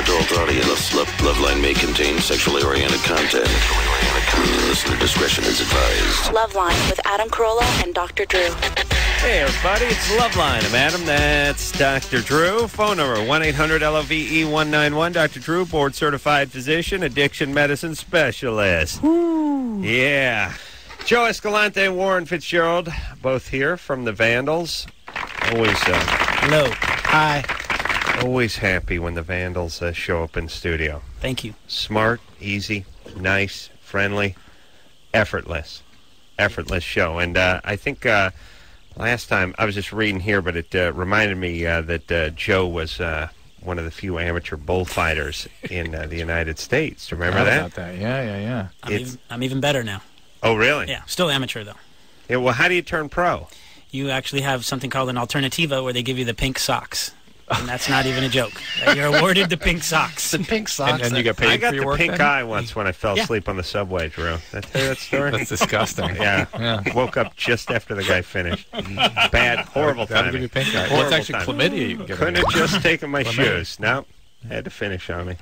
Adult audience. Loveline may contain sexually oriented content. Listener discretion is advised. Loveline with Adam Carolla and Dr. Drew. Hey, everybody, it's Loveline. I'm Adam. That's Dr. Drew. Phone number, 1-800-LOVE-191. Dr. Drew, board-certified physician, addiction medicine specialist. Woo. Yeah. Joe Escalante and Warren Fitzgerald, both here from the Vandals. Always, Hello. Hi. always happy when the Vandals show up in studio. Thank you. Smart, easy, nice, friendly, effortless show. And I think last time, I was just reading here, but it reminded me that Joe was one of the few amateur bullfighters in the United States. Do you remember that? About that? Yeah. I'm even better now. Oh, really? Yeah, still amateur, though. Yeah, well, how do you turn pro? You actually have something called an alternativa where they give you the pink socks. And that's not even a joke. You're awarded the pink socks. The pink socks. And you get paid I got for your the work pink then? eye once when I fell asleep on the subway, Drew. Did I tell you that story? That's disgusting. Yeah. Woke up just after the guy finised. Bad, horrible That'll timing. give you pink eye. Well, Horrible it's actually timing. chlamydia you can get. Couldn't have just taken my Chlamydia. shoes. No, had to finish on me.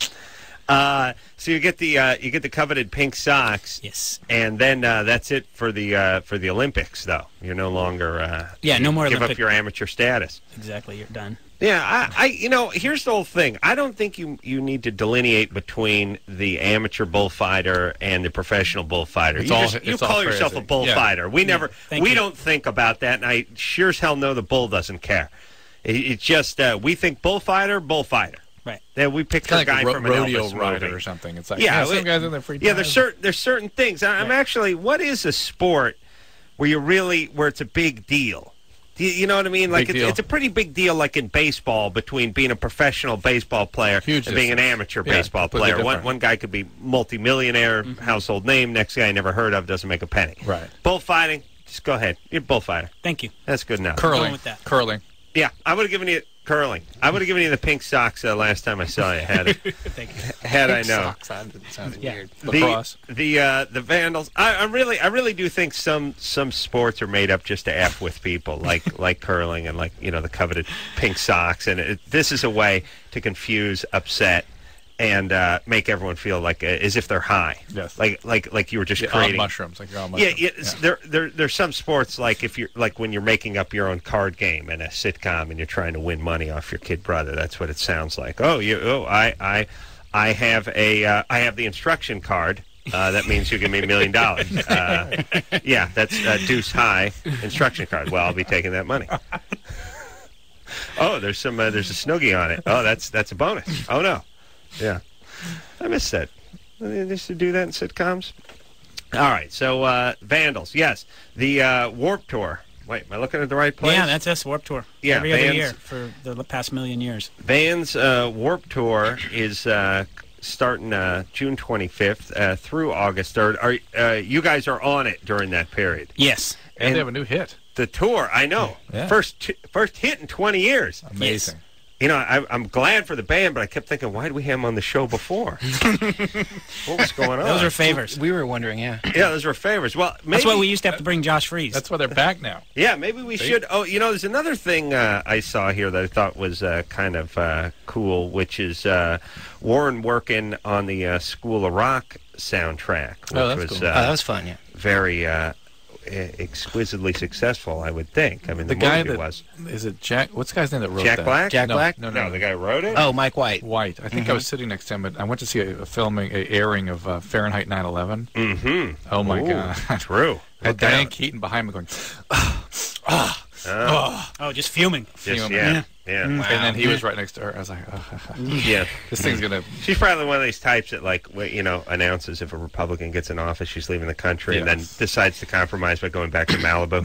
So you get the coveted pink socks. Yes. And then that's it for the Olympics, though. You're no longer no more give Olympic. up your amateur status. Exactly, you're done. Yeah, here's the whole thing. I don't think you need to delineate between the amateur bullfighter and the professional bullfighter. You call yourself a bullfighter. Yeah. We don't think about that, and I sure as hell know the bull doesn't care. It's just we think bullfighter. Right. Then we pick a guy from an rodeo Elvis rider movie. or something. It's like some guys in their free time. Yeah, there's certain things. I'm actually. What is a sport where it's a big deal? You know what I mean? Like it's a pretty big deal, like in baseball, between being a professional baseball player and being an amateur baseball player. One guy could be multimillionaire, household name. Next guy I never heard of, doesn't make a penny. Right. Bullfighting, just go ahead. You're a bullfighter. Thank you. That's good enough. Going with that. Curling. Yeah, I would have given you curling. I would have given you the pink socks last time I saw you. Thank you. Had I known. Sounds weird. Lacrosse. The Vandals. I really do think some sports are made up just to F with people, like curling and the coveted pink socks. And this is a way to confuse, upset, and make everyone feel like as if they're high. Yes. Like you were just on creating mushrooms. Like you're on mushrooms. Yeah. There's some sports like if you're when you're making up your own card game in a sitcom and you're trying to win money off your kid brother. That's what it sounds like. I have the instruction card. That means you give me $1 million. Yeah, that's deuce high instruction card. Well, I'll be taking that money. Oh, there's a snoogie on it. Oh, that's a bonus. Oh no. Yeah, I miss that. They used to do that in sitcoms. All right, so Vandals, yes. The Warped Tour. Wait, am I looking at the right place? Yeah, that's us, Warped Tour. Yeah, Every other year for the past million years. Vans Warped Tour is starting June 25th through August 3rd. You guys are on it during that period. Yes. And they have a new hit. The tour, I know. Yeah. First hit in 20 years. Amazing. Yes. You know, I'm glad for the band, but I kept thinking, why did we have them on the show before? What was going on? Those are favors. We were wondering, yeah. Yeah, those were favors. Well, maybe, That's why we used to have to bring Josh Freese. That's why they're back now. Yeah, maybe we should. Oh, there's another thing I saw here that I thought was kind of cool, which is Warren working on the School of Rock soundtrack, which that's was cool. That was fun, yeah. very exquisitely successful, I would think. I mean, The guy movie that was is it Jack? What's the guy's name that wrote Jack that? Black. Jack Black? No, No, the guy who wrote it. Oh, Mike White. White. I think I was sitting next to him, but I went to see a airing of Fahrenheit 9/11. Mm-hmm. Oh my Ooh, God! True. Had Diane Keaton behind me going, Oh, just fuming. Just, fuming. yeah. and then he was right next to her. I was like, Yeah. this thing's gonna. She's probably one of these types that, announces if a Republican gets in office, she's leaving the country, and then decides to compromise by going back to Malibu.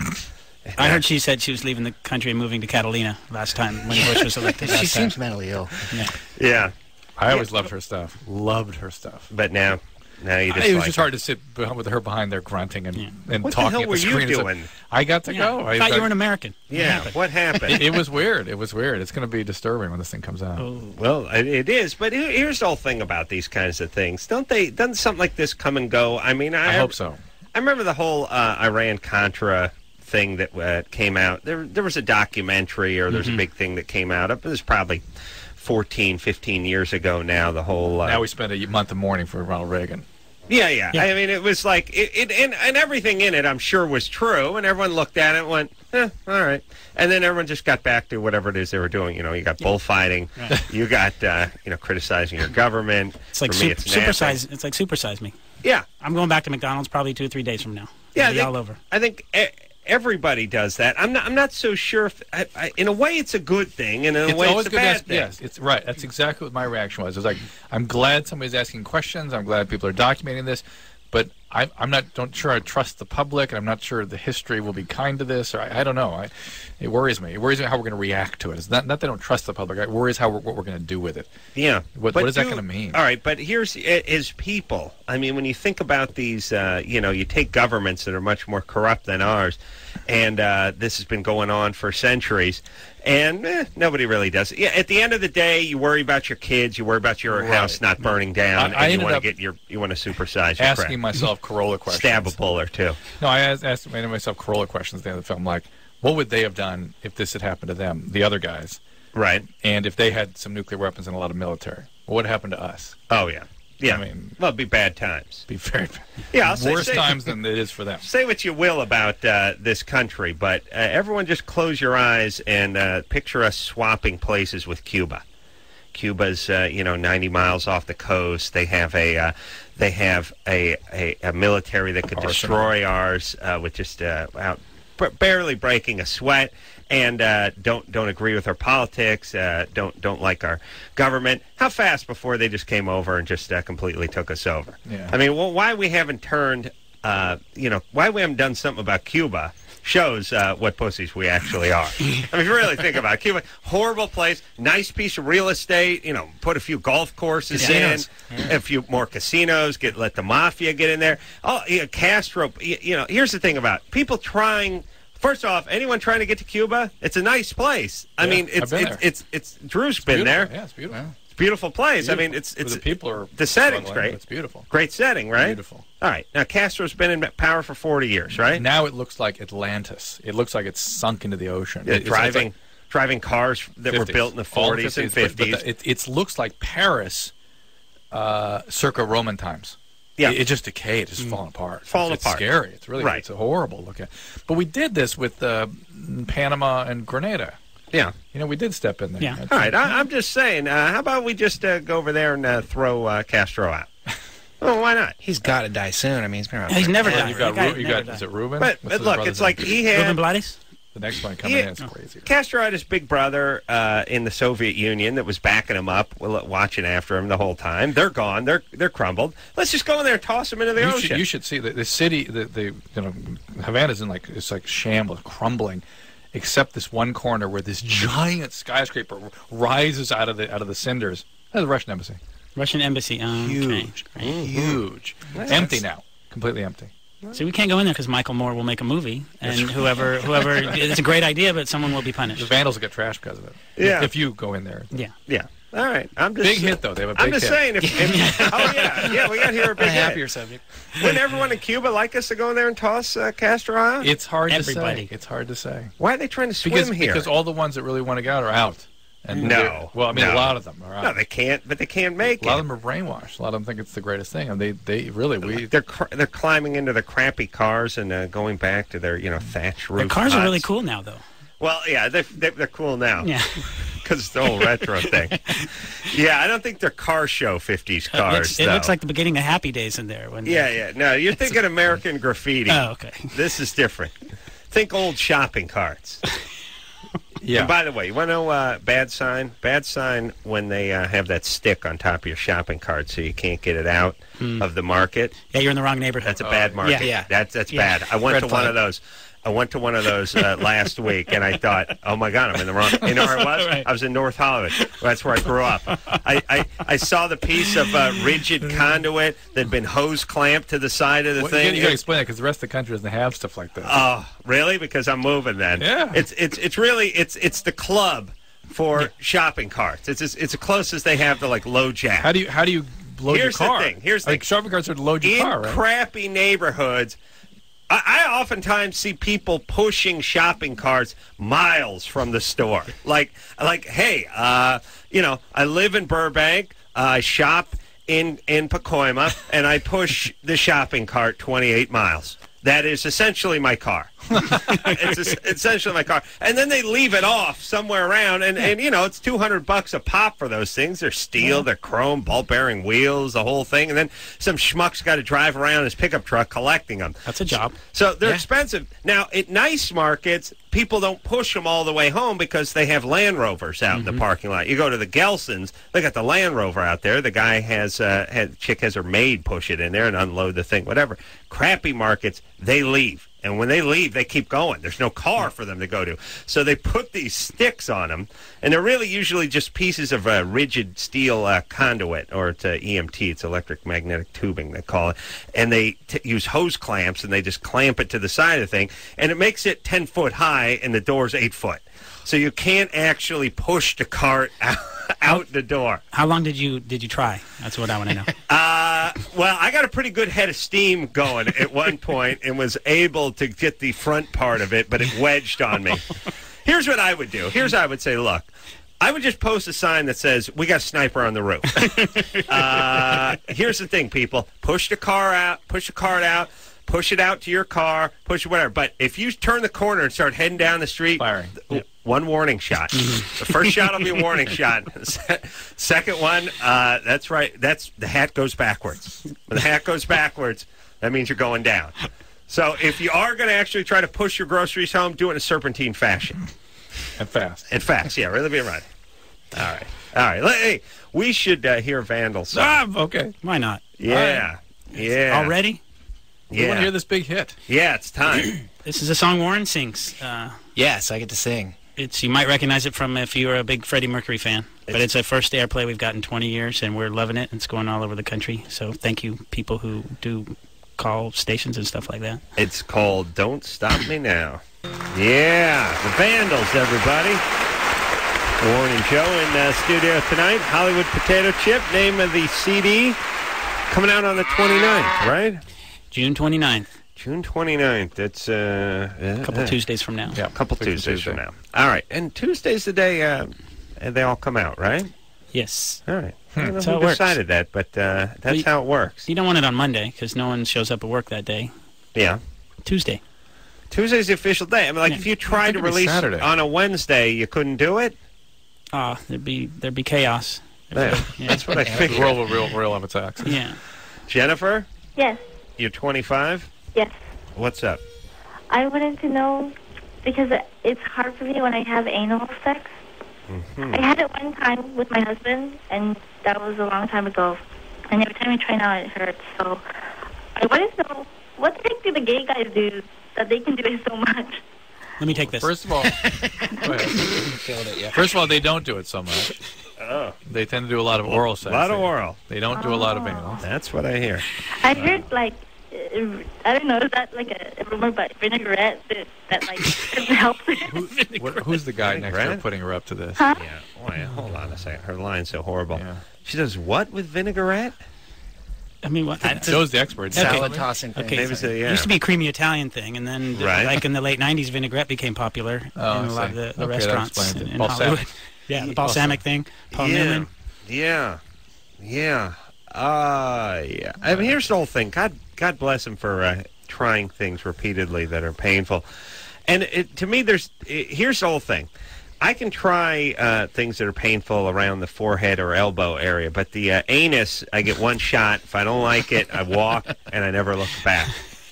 I heard she said she was leaving the country and moving to Catalina last time when Bush was elected. She seems mentally ill. Yeah. Yeah. I always loved her stuff. Loved her stuff. But now you just It was just hard to sit with her behind there grunting and What the talking hell at were the you screen. doing? I got to go. I thought you were an American. Yeah. What happened? It was weird. It was weird. It's going to be disturbing when this thing comes out. Well, it is. But here's the whole thing about these kinds of things. Doesn't something like this come and go? I mean, I hope so. I remember the whole Iran-Contra thing that came out. There was a documentary or there's a big thing that came out. It was probably 14, 15 years ago now. The whole Now we spent a month of mourning for Ronald Reagan. Yeah. I mean, it was like and everything in it, I'm sure, was true, and everyone looked at it and went, all right. And then everyone just got back to whatever it is they were doing. You know, you got bullfighting, you got criticizing your government. It's like supersize. It's like supersize me. Yeah, I'm going back to McDonald's probably 2 or 3 days from now. Yeah, all over. I think everybody does that. I'm not so sure if in a way it's a good thing, and in a way it's a bad thing. Yes, it's right. That's exactly what my reaction was. It was like, I'm glad somebody's asking questions. I'm glad people are documenting this, but I'm not sure I trust the public, and I'm not sure the history will be kind to this. Or I don't know. It worries me. It worries me how we're going to react to it. It's not that I don't trust the public. It worries what we're going to do with it. Yeah. What is that going to mean? All right, but here's as people. I mean, when you think about these, you take governments that are much more corrupt than ours, and this has been going on for centuries, and nobody really does it. Yeah, at the end of the day, you worry about your kids, you worry about your house not burning down, and you want to supersize your asking crap. myself Carolla questions. Stab a bull or two. No, I asked myself Carolla questions at the end of the film, like, what would they have done if this had happened to them, the other guys? Right. And if they had some nuclear weapons and a lot of military, what would happen to us? Oh, yeah. Yeah. I mean, well, it'd be bad times. Be very bad. Yeah, worse times than it is for them. Say what you will about this country, but everyone just close your eyes and picture us swapping places with Cuba. Cuba's 90 miles off the coast. They have a military that could destroy ours with just barely breaking a sweat, and don't agree with our politics, don't like our government. How fast before they just came over and just completely took us over? Yeah. I mean, why we haven't turned, why we haven't done something about Cuba shows what pussies we actually are. I mean, if you really think about it, Cuba, horrible place, nice piece of real estate, put a few golf courses in, a few more casinos, let the mafia get in there. Oh, Castro, here's the thing about people trying. First off, anyone trying to get to Cuba, it's a nice place. I mean, it's Drew's been there. Yeah, it's beautiful. It's a beautiful place. Beautiful. I mean, it's the people are the setting's great. It's beautiful. Great setting, right? Beautiful. All right. Now Castro's been in power for 40 years, right? Now it looks like Atlantis. It looks like it's sunk into the ocean. Yeah, driving cars that 50s. were built in the 40s and 50s. But it looks like Paris, circa Roman times. Yeah. It just decayed. It's just falling apart. It's apart. Scary. It's really It's a horrible look at. But we did this with Panama and Grenada. Yeah. We did step in there. Yeah. All right. I'm just saying, how about we just go over there and throw Castro out? Well, why not? He's got to die soon. I mean, he's been around. He's never forever. died. You got is it Ruben? But look, it's like he had Ruben Blades? the next one coming in. It's crazy. Castro had his big brother in the Soviet Union that was backing him up, watching after him the whole time. They're gone. They're crumbled. Let's just go in there and toss them into the ocean. You should see the city. Havana's it's like shambles, crumbling, except this one corner where this giant skyscraper rises out of the cinders. That's the Russian embassy. Russian embassy. Huge, okay. Huge. Empty now, completely empty. See, we can't go in there because Michael Moore will make a movie, and whoever, it's a great idea, but someone will be punished. The Vandals will get trashed because of it. Yeah. If you go in there. Yeah. All right. I'm just big hit though. They have a big hit. I'm just saying. We got here a big hit. Happier subject. Wouldn't everyone in Cuba like us to go in there and toss Castro out? It's hard Everybody. to say. It's hard to say. Why are they trying to swim here? Because all the ones that really want to get out are out. And no. Well, I mean, a lot of them are out. No, they can't. But they can't make it. A lot of them are brainwashed. A lot of them think it's the greatest thing, and they really they're climbing into their crappy cars and going back to their thatch roof. Their cars huts. are really cool now, though. Well, yeah, they're cool now. Yeah. Because it's the whole retro thing. Yeah, I don't think they're car show 50s cars. It looks like the beginning of Happy Days in there. Yeah. No, you're thinking American Graffiti. Oh, okay. This is different. Think old shopping carts. Yeah. And by the way, you want to know bad sign? Bad sign when they have that stick on top of your shopping cart so you can't get it out of the market. Yeah, you're in the wrong neighborhood. That's a bad market. Yeah. That's bad. I went to one of those. Last week, and I thought, oh, my God, I'm in the wrong... You know where I was? Right. I was in North Hollywood. That's where I grew up. I saw the piece of rigid conduit that had been hose clamped to the side of the thing. You got to explain that because the rest of the country doesn't have stuff like this. Oh, really? Because I'm moving then. Yeah. It's really the club for shopping carts. It's as close as they have to, low jack. How do you load your car? Here's the thing. Shopping carts are to load your car, right? In crappy neighborhoods, I oftentimes see people pushing shopping carts miles from the store. Like, hey, I live in Burbank. I shop in Pacoima, and I push the shopping cart 28 miles. That is essentially my car. It's essentially my car. And then they leave it off somewhere around, and it's $200 a pop for those things. They're steel, they're chrome, ball-bearing wheels, the whole thing. And then some schmuck's got to drive around his pickup truck collecting them. That's a job. So they're expensive. Now, at nice markets, people don't push them all the way home because they have Land Rovers out in the parking lot. You go to the Gelsons, they got the Land Rover out there. The guy chick has her maid push it in there and unload the thing, whatever. Crappy markets, they leave. And when they leave, they keep going. There's no car for them to go to. So they put these sticks on them, and they're really usually just pieces of rigid steel conduit, or it's EMT, it's electric magnetic tubing, they call it. And they use hose clamps, and they just clamp it to the side of the thing, and it makes it 10 foot high, and the door's 8 foot. So you can't actually push the cart out the door. How long did you try? That's what I want to know. Well, I got a pretty good head of steam going at one point and was able to get the front part of it, but it wedged on me. Here's what I would do. I would say, look, I would just post a sign that says, we got a sniper on the roof. Here's the thing, people. Push the cart out, push it out to your car, push it whatever. But if you turn the corner and start heading down the street, firing. One warning shot. The first shot will be a warning shot. Second one, that's right. The hat goes backwards. When the hat goes backwards, that means you're going down. So if you are going to actually try to push your groceries home, do it in a serpentine fashion. And fast. Yeah, really be right. All right. Hey, we should hear Vandals. Okay. Why not? Yeah. Yeah. Already? We want to hear this big hit. Yeah, it's time. This is a song Warren sings. Yes, I get to sing. You might recognize it from if you're a big Freddie Mercury fan. But it's a first airplay we've got in 20 years, and we're loving it. It's going all over the country. So thank you, people who do call stations and stuff like that. It's called Don't Stop Me Now. Yeah, the Vandals, everybody. Warren and Joe in studio tonight. Hollywood Potato Chip, name of the CD. Coming out on the 29th, right? June 29th. June 29th. That's a couple Tuesdays from now. Yeah, a couple Tuesdays from now. All right. And Tuesday's the day they all come out, right? Yes. All right. I don't know That's who how it works. decided that, but that's how it works. You don't want it on Monday because no one shows up at work that day. Yeah. Tuesday. Tuesday's the official day. I mean, like, if you tried to release it on a Wednesday, you couldn't do it? There'd be chaos. That's what I figured. The world will real have its acts. Yeah. Jennifer? Yes. You're 25? Yes. What's up? I wanted to know, because it's hard for me when I have anal sex. Mm-hmm. I had it one time with my husband, and that was a long time ago. And every time I try now, it hurts. So I wanted to know, what the heck do the gay guys do that they can do it so much? Let me take this. First of all, they don't do it so much. Oh. They tend to do a lot of oral sex. A lot of oral. They don't do a lot of anal. That's what I hear. I heard, like, I don't know, is that like a rumor about vinaigrette that like, helps? Who's the guy next to her putting her up to this? Huh? Yeah. Wait, hold on a second. Her line's so horrible. Yeah. She does what with vinaigrette? I mean, what? Joe's the expert. Salad tossing thing. Okay. Maybe so, yeah. It used to be a creamy Italian thing, and then, like in the late 90s, vinaigrette became popular in a lot of the restaurants in Hollywood. Yeah, the balsamic thing. Paul Newman. Yeah. Yeah. Yeah. I mean, here's the whole thing. God bless him for trying things repeatedly that are painful. And to me, here's the whole thing. I can try things that are painful around the forehead or elbow area, but the anus, I get one shot. If I don't like it, I walk, and I never look back.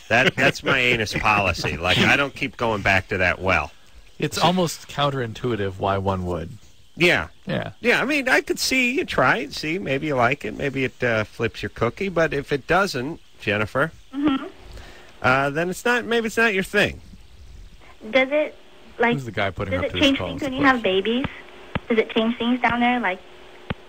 That's my anus policy. Like, I don't keep going back to that well. It's almost counterintuitive why one would. Yeah. Yeah. Yeah, I mean, I could see you try it, see, maybe you like it, maybe it flips your cookie, but if it doesn't, Jennifer, then maybe it's not your thing. Does it, like, Who's the guy putting does up it to change this things when you have babies? Does it change things down there? Like,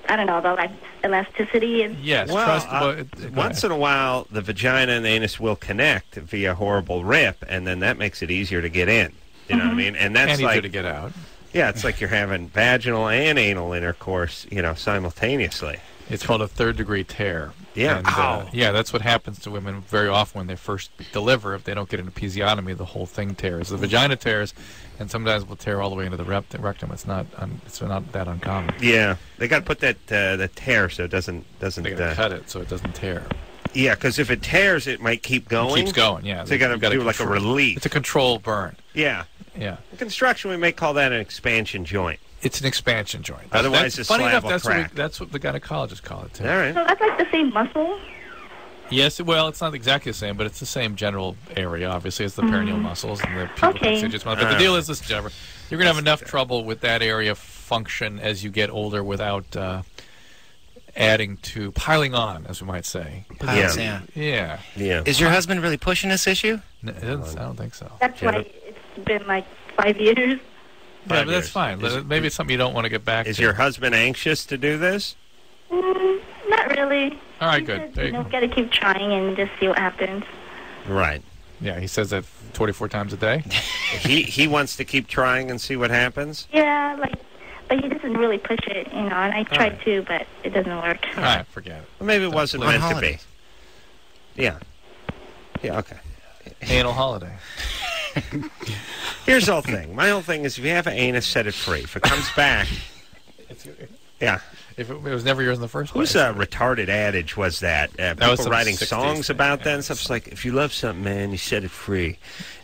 I don't know, the like elasticity? And yes. Well, once in a while, the vagina and the anus will connect via horrible rip, and then that makes it easier to get in. You know what I mean? And that's and like easier to get out. Yeah, it's like you're having vaginal and anal intercourse, simultaneously. It's called a third-degree tear. Yeah. And, yeah, that's what happens to women very often when they first deliver. If they don't get an episiotomy, the whole thing tears. The vagina tears, and sometimes will tear all the way into the rectum. It's not that uncommon. Yeah, they got to put that tear so it doesn't. They got to cut it so it doesn't tear. Yeah, because if it tears, it might keep going. It keeps going. Yeah. So you got to do like a relief. It's a controlled burn. Yeah. Yeah. In construction, we may call that an expansion joint. It's an expansion joint. Otherwise, the funny slab enough, will crack. that's what the gynecologists call it too. All right. So that's like the same muscle? Yes, well, it's not exactly the same, but it's the same general area. Obviously, it's the perineal muscles and the pubic muscle. But the deal is this, Jennifer: you're going to have enough trouble with that area function as you get older without adding to piling on, as we might say. Piles, yeah. Yeah. Is your husband really pushing this issue? No, I don't think so. That's why it's been like 5 years. Yeah, but that's fine. Maybe it's something you don't want to get back to. Is your husband anxious to do this? Not really. All right, He good. says, got to keep trying and just see what happens. Right. Yeah, he says that 24 times a day. He wants to keep trying and see what happens? Yeah, but he doesn't really push it, and I tried to, but it doesn't work. All right, forget it. Well, maybe it wasn't meant to be. Yeah. Yeah, okay. Anal holiday. Here's the whole thing. My whole thing is if you have an anus, set it free. If it comes back, yeah. If it was never yours in the first place. Whose retarded adage was that? People was some writing 60s songs thing, about yeah. that and stuff. It's like, if you love something, man, you set it free.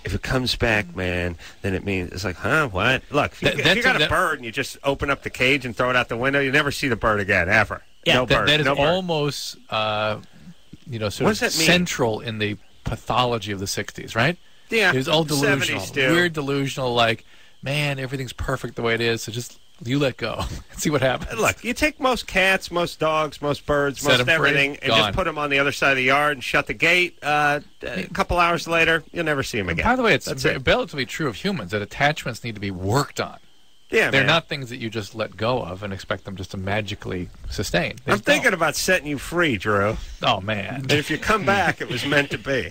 If it comes back, man, then it means, it's like, huh, what? Look, if you got a bird and you just open up the cage and throw it out the window, you never see the bird again, ever. Yeah, no bird. That is no bird. almost, sort of central in the pathology of the 60s, right? Yeah. It was all delusional. 70s too. Weird delusional, like, man, everything's perfect the way it is, so just you let go and see what happens. Look, you take most cats, most dogs, most birds, Set most 'em free, everything, and gone. just put them on the other side of the yard and shut the gate. A couple hours later, you'll never see them again. By the way, it's That's relatively true of humans that attachments need to be worked on. Yeah, They're man. not things that you just let go of and expect them just to magically sustain. They I'm just thinking don't. about setting you free, Drew. Oh, man. And if you come back, it was meant to be.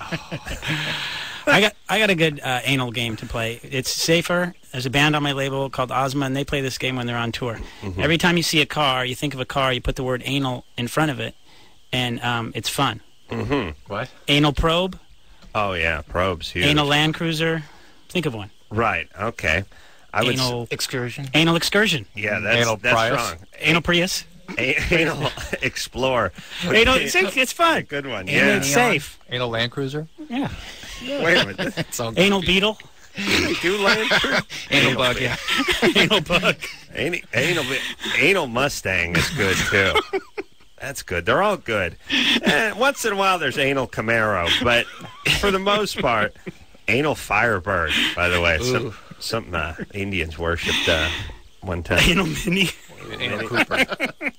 I got a good anal game to play. It's safer. There's a band on my label called Ozma, and they play this game when they're on tour. Mm-hmm. Every time you see a car, you think of a car, you put the word anal in front of it, and it's fun. Mm-hmm. What? Anal probe, Oh, yeah, probes, huge. anal Land Cruiser. Think of one. Right, okay. I would Anal Excursion. Anal excursion. yeah, Anal that's Prius? strong. Anal Prius. Anal Explore. Anal, it's fun. Good one, And yeah. it's safe. Anal Land Cruiser? Yeah. Wait a minute. Anal beetle. They do land through? Anal bug, yeah. Anal bug. Anal Mustang is good, too. That's good. They're all good. Once in a while, there's Anal Camaro, but for the most part, Anal Firebird, by the way. Something Indians worshipped one time. Anal mini. Anal Cooper.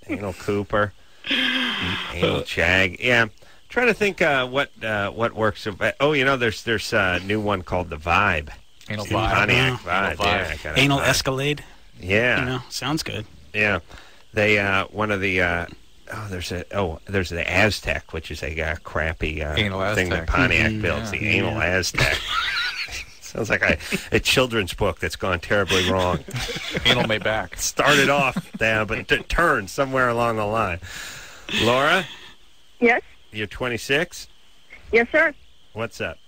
Anal Cooper. Anal Chag. Yeah. Trying to think what works. There's a new one called the Vibe. Anal The Vibe. Pontiac Anal Vibe. Vibe. Yeah, I got a Anal Vibe. Escalade. Yeah. Sounds good. Yeah. They one of the there's the Aztec, which is a crappy Anal thing that Aztec. Pontiac builds. The Anal Aztec. Sounds like a children's book that's gone terribly wrong. Anal May back. Started off down, but it turned somewhere along the line. Laura, Yes, you're 26. yes, sir. What's up?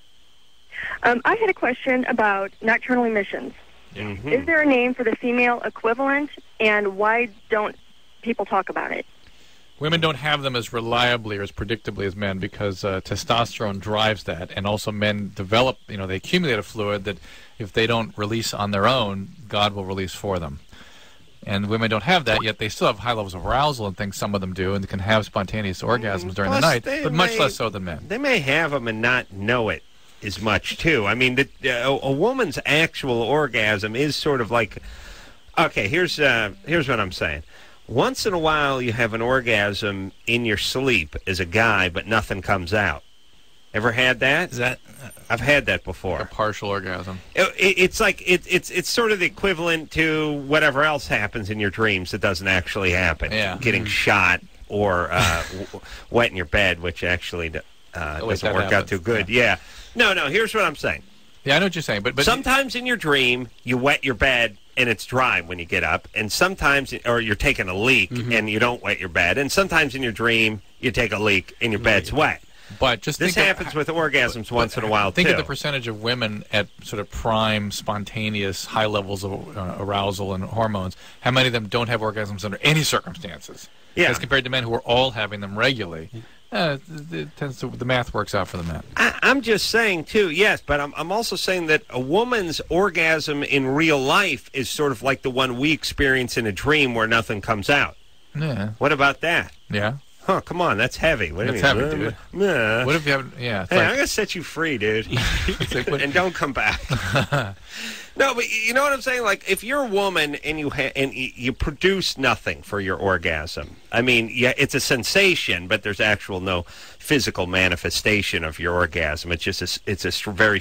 I had a question about nocturnal emissions. Mm-hmm. Is there a name for the female equivalent, and why don't people talk about it? Women don't have them as reliably or as predictably as men because testosterone drives that, and also men develop, they accumulate a fluid that if they don't release on their own, God will release for them. And women don't have that, yet they still have high levels of arousal and things, some of them do, and can have spontaneous orgasms during the Plus, night, they but much may- less so than men. They may have them and not know it as much, too. I mean, a woman's actual orgasm is sort of like... Okay, here's what I'm saying. Once in a while, you have an orgasm in your sleep as a guy, but nothing comes out. Ever had that? Is that I've had that before. A partial orgasm. It's like it's sort of the equivalent to whatever else happens in your dreams that doesn't actually happen. Yeah. Getting shot or wet in your bed, which actually doesn't that work out happens. too good. Yeah. No. Here's what I'm saying. Yeah, I know what you're saying, but Sometimes in your dream, you wet your bed and it's dry when you get up, and sometimes, or you're taking a leak and you don't wet your bed, and sometimes in your dream you take a leak and your bed's wet. But just this happens with orgasms once in a while, think too. of the percentage of women at sort of prime, spontaneous, high levels of arousal and hormones. How many of them don't have orgasms under any circumstances? Yeah. As compared to men who are all having them regularly. It tends to, the math works out for the men. I'm just saying, too, yes, but I'm also saying that a woman's orgasm in real life is sort of like the one we experience in a dream where nothing comes out. Yeah. What about that? Yeah. Huh, come on, that's heavy. What do you That's mean? heavy, dude. Nah. What if you haven't, yeah. Hey, I'm going to set you free, dude. And don't come back. No, but you know what I'm saying? Like, if you're a woman and you produce nothing for your orgasm, I mean, yeah, it's a sensation, but there's actual no physical manifestation of your orgasm. It's just it's a very,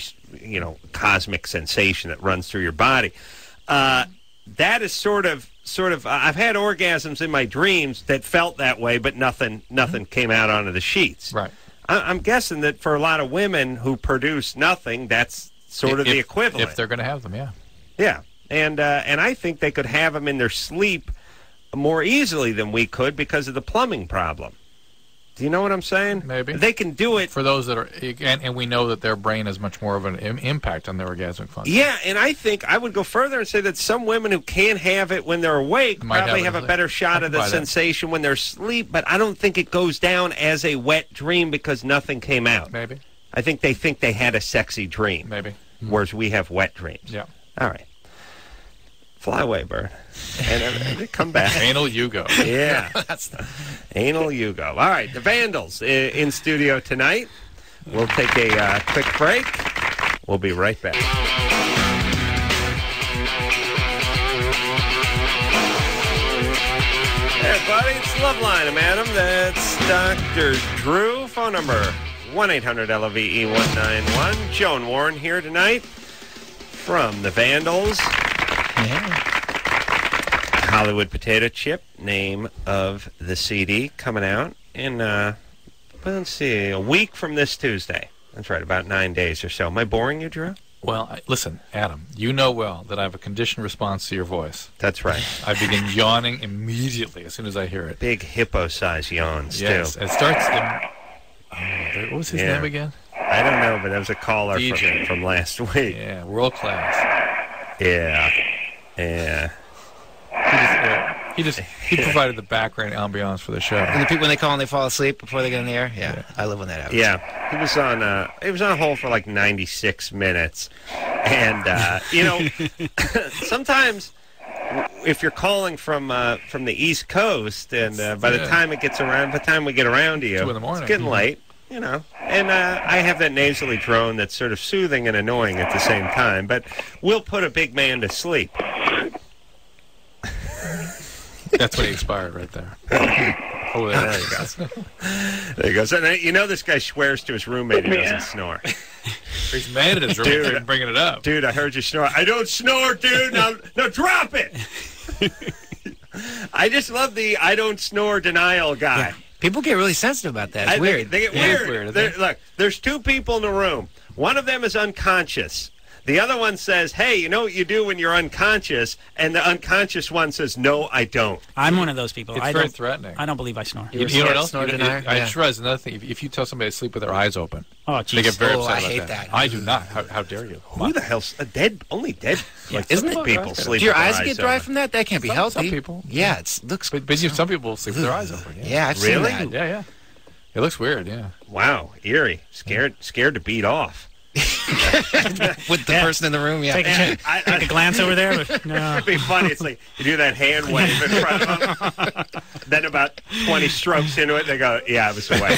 cosmic sensation that runs through your body. That is sort of. I've had orgasms in my dreams that felt that way, but nothing came out onto the sheets. Right. I'm guessing that for a lot of women who produce nothing, that's sort of the equivalent. If they're going to have them, yeah. Yeah, and I think they could have them in their sleep more easily than we could because of the plumbing problem. Do you know what I'm saying? Maybe. They can do it. For those that are, and we know that their brain has much more of an impact on their orgasmic function. Yeah, and I think I would go further and say that some women who can have it when they're awake probably have a better shot of the sensation when they're asleep, but I don't think it goes down as a wet dream because nothing came out. Maybe. I think they had a sexy dream. Maybe. Whereas we have wet dreams. Yeah. All right. Fly away, bird. And come back. Anal you go. Yeah. Anal you go. All right, the Vandals in studio tonight. We'll take a quick break. We'll be right back. Hey, everybody, it's Loveline. I'm Adam. That's Dr. Drew. Phone number 1-800-LOVE-191. Joan Warren here tonight from the Vandals. Yeah. Hollywood Potato Chip, name of the CD, coming out in, let's see, a week from this Tuesday. That's right, about 9 days or so. Am I boring you, Drew? Well, listen, Adam, you know well that I have a conditioned response to your voice. That's right. I begin yawning immediately as soon as I hear it. Big hippo-size yawns, yes, too. it starts to... what was his name again? I don't know, but that was a caller from last week. Yeah, world class. Yeah. Yeah. He provided the background ambiance for the show. And the people, when they call and they fall asleep before they get on the air, yeah. I love when that happens. Yeah, he was on hold for like 96 minutes, and sometimes if you're calling from the East Coast, and by the time we get around to you, 2 in the morning. It's getting late, And I have that nasally drone that's sort of soothing and annoying at the same time, but we'll put a big man to sleep. That's when he expired right there. Oh, there he goes. There he goes. And this guy swears to his roommate he doesn't snore. He's mad at his roommate for bringing it up. Dude, I heard you snore. I don't snore, dude. Now drop it. I just love the I don't snore denial guy. Yeah. People get really sensitive about that. It's weird. They get weird. Look, there's two people in the room. One of them is unconscious. The other one says, hey, you know what you do when you're unconscious? And the unconscious one says, no, I don't. I'm one of those people. It's very threatening. I don't believe I snore. You know what else? I just realized another thing. If you tell somebody to sleep with their eyes open, they get very upset about that. I do not. How dare you? Who the hell's only dead? Isn't it people sleep? Do your with eyes their get dry from that? That can't be healthy. Some people. Yeah, it looks. But some people sleep with their eyes open. Yeah, I've seen that. Yeah. It looks weird. Yeah. Wow, eerie. Scared to beat off. With the person in the room, Take a glance over there. But no. It'd be funny. It's like you do that hand wave in front of them. Then about 20 strokes into it, they go, yeah, I was awake.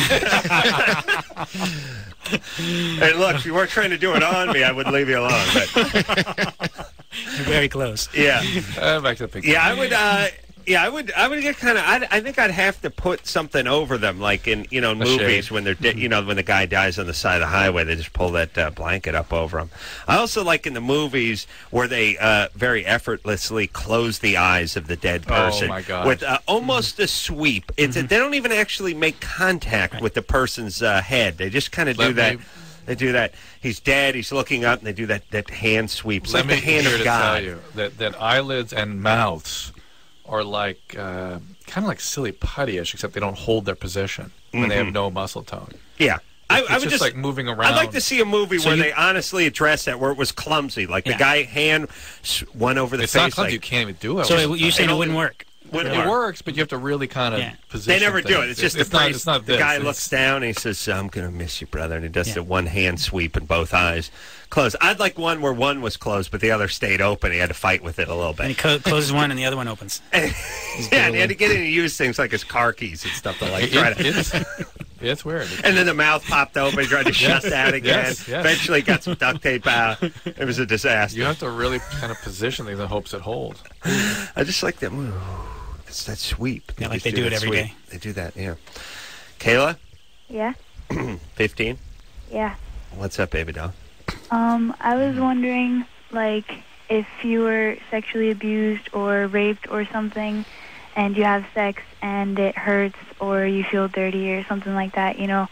Hey, look, if you weren't trying to do it on me, I would leave you alone. But you're very close. Yeah. Back to the picture. Yeah, I would get kind of. I think I'd have to put something over them, like in movies when they're when the guy dies on the side of the highway, they just pull that blanket up over him. I also like in the movies where they very effortlessly close the eyes of the dead person. Oh my God. With almost a sweep. They don't even actually make contact with the person's head. They just kind of do that. They do that. He's dead. He's looking up, and they do that hand sweep. It's like the hand of God. Tell you that eyelids and mouths are like kind of like silly puttyish, except they don't hold their position when they have no muscle tone. Yeah. It's I would just like moving around. I'd like to see a movie where they honestly address that, where it was clumsy. Like the guy hand went over the face. It's not clumsy. Like, you can't even do it. So you're saying it wouldn't work? It works, but you have to really kind of position They never do it. It's just the priest. It's not the this. guy looks down and he says, "I'm going to miss you, brother," and he does the one hand sweep and both eyes closed. I'd like one where one was closed but the other stayed open. He had to fight with it a little bit. And he closes one and the other one opens. And he had to get in and use things like his car keys and stuff to try to. It's weird. And then the mouth popped open, tried to shut that again. Yes. Eventually got some duct tape out. It was a disaster. You have to really kind of position things in hopes it holds. I just like that move. It's that sweep. Yeah, like they do it every day. They do that, yeah. Kayla? Yeah. 15? Yeah. What's up, baby doll? I was wondering, like, if you were sexually abused or raped or something, and you have sex and it hurts or you feel dirty or something like that, you know.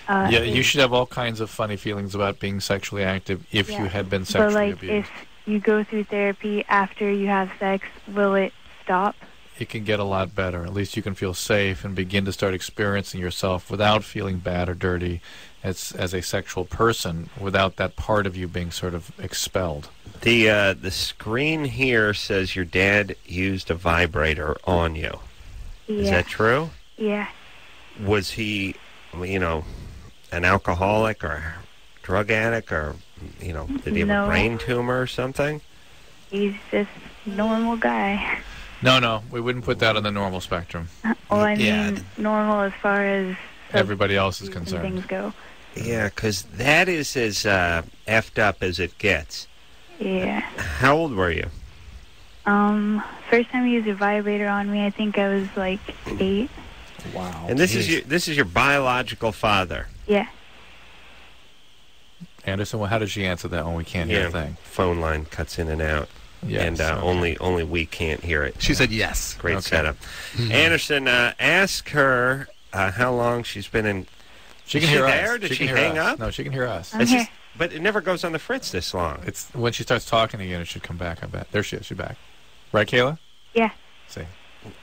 Yeah, you should have all kinds of funny feelings about being sexually active if you had been sexually but, like, abused. if you go through therapy after you have sex, will it stop? It can get a lot better. At least you can feel safe and begin to start experiencing yourself without feeling bad or dirty as a sexual person, without that part of you being sort of expelled. The screen here says your dad used a vibrator on you. Yeah. Is that true? Yeah. Was he, an alcoholic or drug addict, or, did he have a brain tumor or something? He's just a normal guy. No, we wouldn't put that on the normal spectrum. Well, I mean, normal as far as everybody else is concerned. Things go. Yeah, because that is as effed up as it gets. Yeah. How old were you? First time he used a vibrator on me, I think I was like 8. Wow. And this is your biological father. Yeah. Anderson, well, how does she answer that when we can't hear a thing? Phone line cuts in and out. Yes, and only we can't hear it. She said yes. Great setup. Anderson, ask her how long she's been in. She can hear us. Did she hang up? No, she can hear us. I'm here. But it never goes on the fritz this long. It's when she starts talking again, it should come back, I bet. There she is. She's back. Right, Kayla? Yeah. See.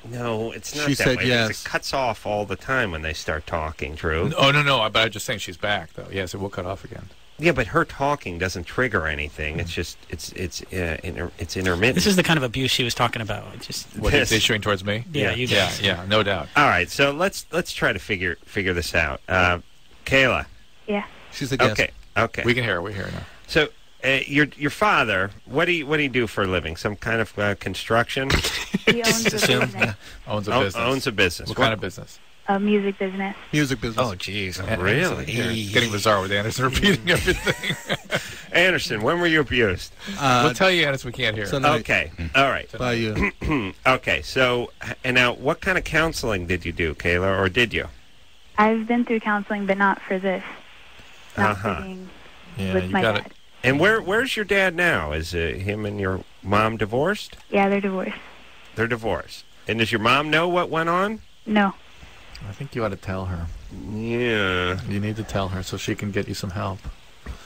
No, it's not She that said way. yes. It cuts off all the time when they start talking, Drew. Oh, no. But I'm just saying she's back, though. Yes, it will cut off again. Yeah, but her talking doesn't trigger anything. It's just it's intermittent. This is the kind of abuse she was talking about. Just what he's issuing towards me? Yeah, you guys. Yeah, no doubt. All right, so let's try to figure this out. Kayla. Yeah. She said yes. Okay. We can hear her. We hear her now. So your father, what do you do for a living? Some kind of construction? He owns a business. Owns a business. Owns a business. What kind of business? A music business. Music business. Oh, jeez. Really? It's getting bizarre with Anderson repeating everything. Anderson, when were you abused? We'll tell you, Anderson, we can't hear. Okay. All right. By you. Okay. So, and now, what kind of counseling did you do, Kayla, or did you? I've been through counseling, but not for this. Not for being with my dad. And where's your dad now? Is him and your mom divorced? Yeah, they're divorced. They're divorced. And does your mom know what went on? No. I think you ought to tell her. Yeah. You need to tell her so she can get you some help.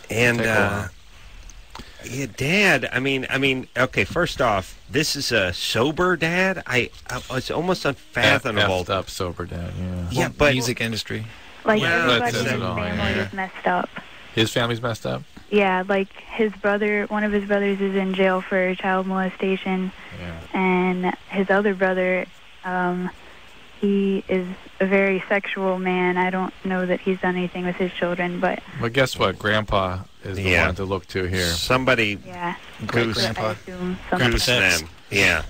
And yeah, Dad. I mean. Okay. First off, this is a sober dad. It's almost unfathomable. Effed up sober dad. Yeah. Yeah, but music industry. Like, Well, everybody in his that's it all, family is messed up. His family's messed up? Yeah, like one of his brothers is in jail for child molestation. Yeah. And his other brother, he is a very sexual man. I don't know that he's done anything with his children, but... Well, guess what? Grandpa is the one to look to here. Somebody Great grandpa. goose them. Yeah.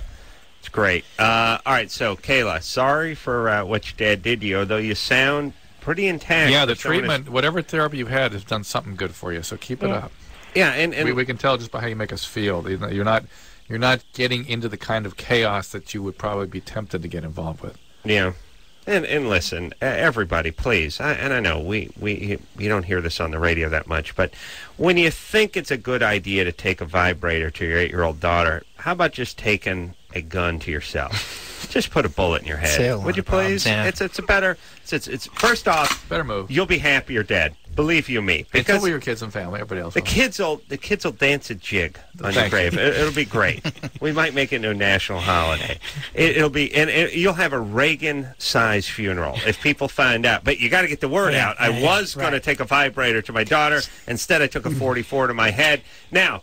It's great. All right, so, Kayla, sorry for what your dad did to you, although you sound pretty intact. Yeah, the treatment, whatever therapy you've had has done something good for you, so keep it up. Yeah, and we can tell just by how you make us feel. You're not getting into the kind of chaos that you would probably be tempted to get involved with. Yeah. And listen, everybody, please, and I know you don't hear this on the radio that much, but when you think it's a good idea to take a vibrator to your 8-year-old daughter, how about just taking a gun to yourself? Just put a bullet in your head, would you please? It's a better. It's first off, better move. You'll be happy you're dead. Believe you me. And Because so will your kids and family, everybody else. the kids will dance a jig on your Thank grave. you. It'll be great. We might make it into a national holiday. It'll be, and you'll have a Reagan-sized funeral if people find out. But you got to get the word out. I was going to take a vibrator to my daughter. Instead, I took a 44 to my head. Now,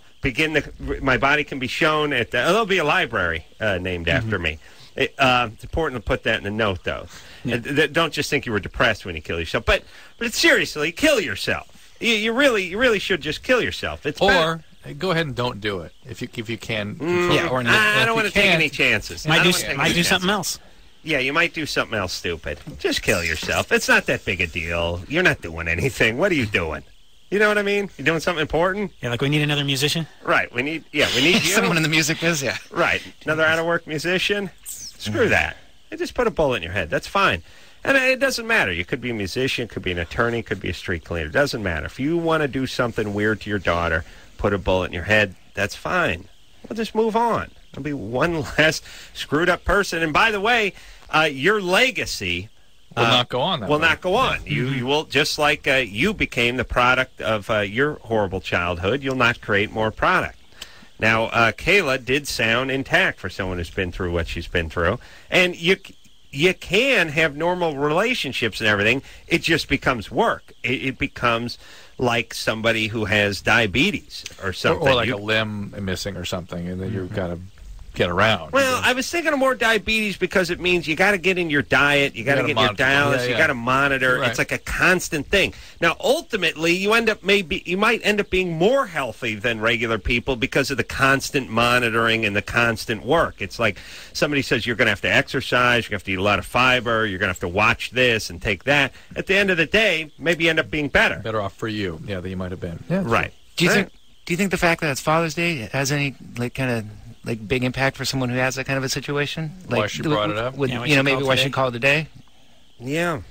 my body can be shown at there'll be a library named after me. It's important to put that in the note, though. Yeah. Don't just think you were depressed when you kill yourself, but seriously, kill yourself. You really should just kill yourself. It's or go ahead and don't do it if you can. Yeah, or not. I don't want to take any chances. Might do something else. Yeah, you might do something else stupid. Just kill yourself. It's not that big a deal. You're not doing anything. What are you doing? You know what I mean? You're doing something important? Yeah, like we need another musician? Right. We need you. Someone in the music biz, yeah. Right. Another out-of-work musician? Screw that. They just put a bullet in your head. That's fine. And it doesn't matter. You could be a musician, could be an attorney, could be a street cleaner. It doesn't matter. If you want to do something weird to your daughter, put a bullet in your head, that's fine. We'll just move on. There'll be one less screwed up person. And by the way, your legacy will not go on. Not go on. You will, just like you became the product of your horrible childhood, you'll not create more product. Now, Kayla did sound intact for someone who's been through what she's been through. And you can have normal relationships and everything. It just becomes work. It becomes like somebody who has diabetes or something. Or like a limb missing or something, and then you've got to get around. Well, I was thinking of more diabetes because it means you got to get in your diet, you got to get your dialysis, you got to monitor. Right. It's like a constant thing. Now, ultimately, you might end up being more healthy than regular people because of the constant monitoring and the constant work. It's like somebody says you're going to have to exercise, you're going to have to eat a lot of fiber, you're going to have to watch this and take that. At the end of the day, maybe you end up being better. Better off for you, than you might have been. Yeah, right. Do you think the fact that it's Father's Day has any big impact for someone who has that kind of a situation? Why she brought it up? Maybe why she called today? Yeah.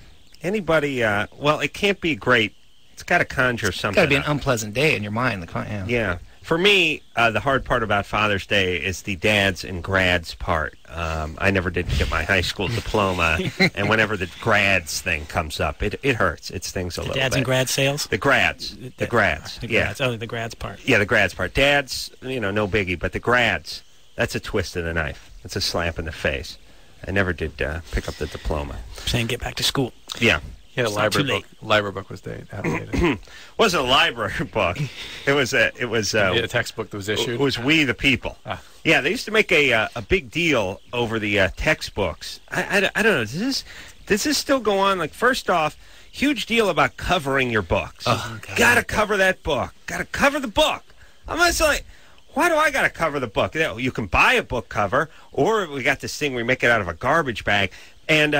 Anybody, it can't be great. It's got to conjure something. It's got to be an unpleasant day in your mind. Yeah. For me, the hard part about Father's Day is the dads and grads part. I never did get my high school diploma, and whenever the grads thing comes up, it hurts. It stings a little bit. Dads and grad sales? The grads. The grads. Yeah. Oh, the grads part. Yeah, the grads part. Dads, no biggie, but the grads, that's a twist of the knife. That's a slap in the face. I never did pick up the diploma. Saying get back to school. Yeah. Yeah, library book was outdated. Wasn't a library book. It was a textbook that was issued. It was We the People. Yeah, they used to make a big deal over the textbooks. I don't know. Does this still go on? Like, first off, huge deal about covering your books. Got to cover that book. Got to cover the book. I'm just like, why do I got to cover the book? You can buy a book cover, or we got this thing where we make it out of a garbage bag. And,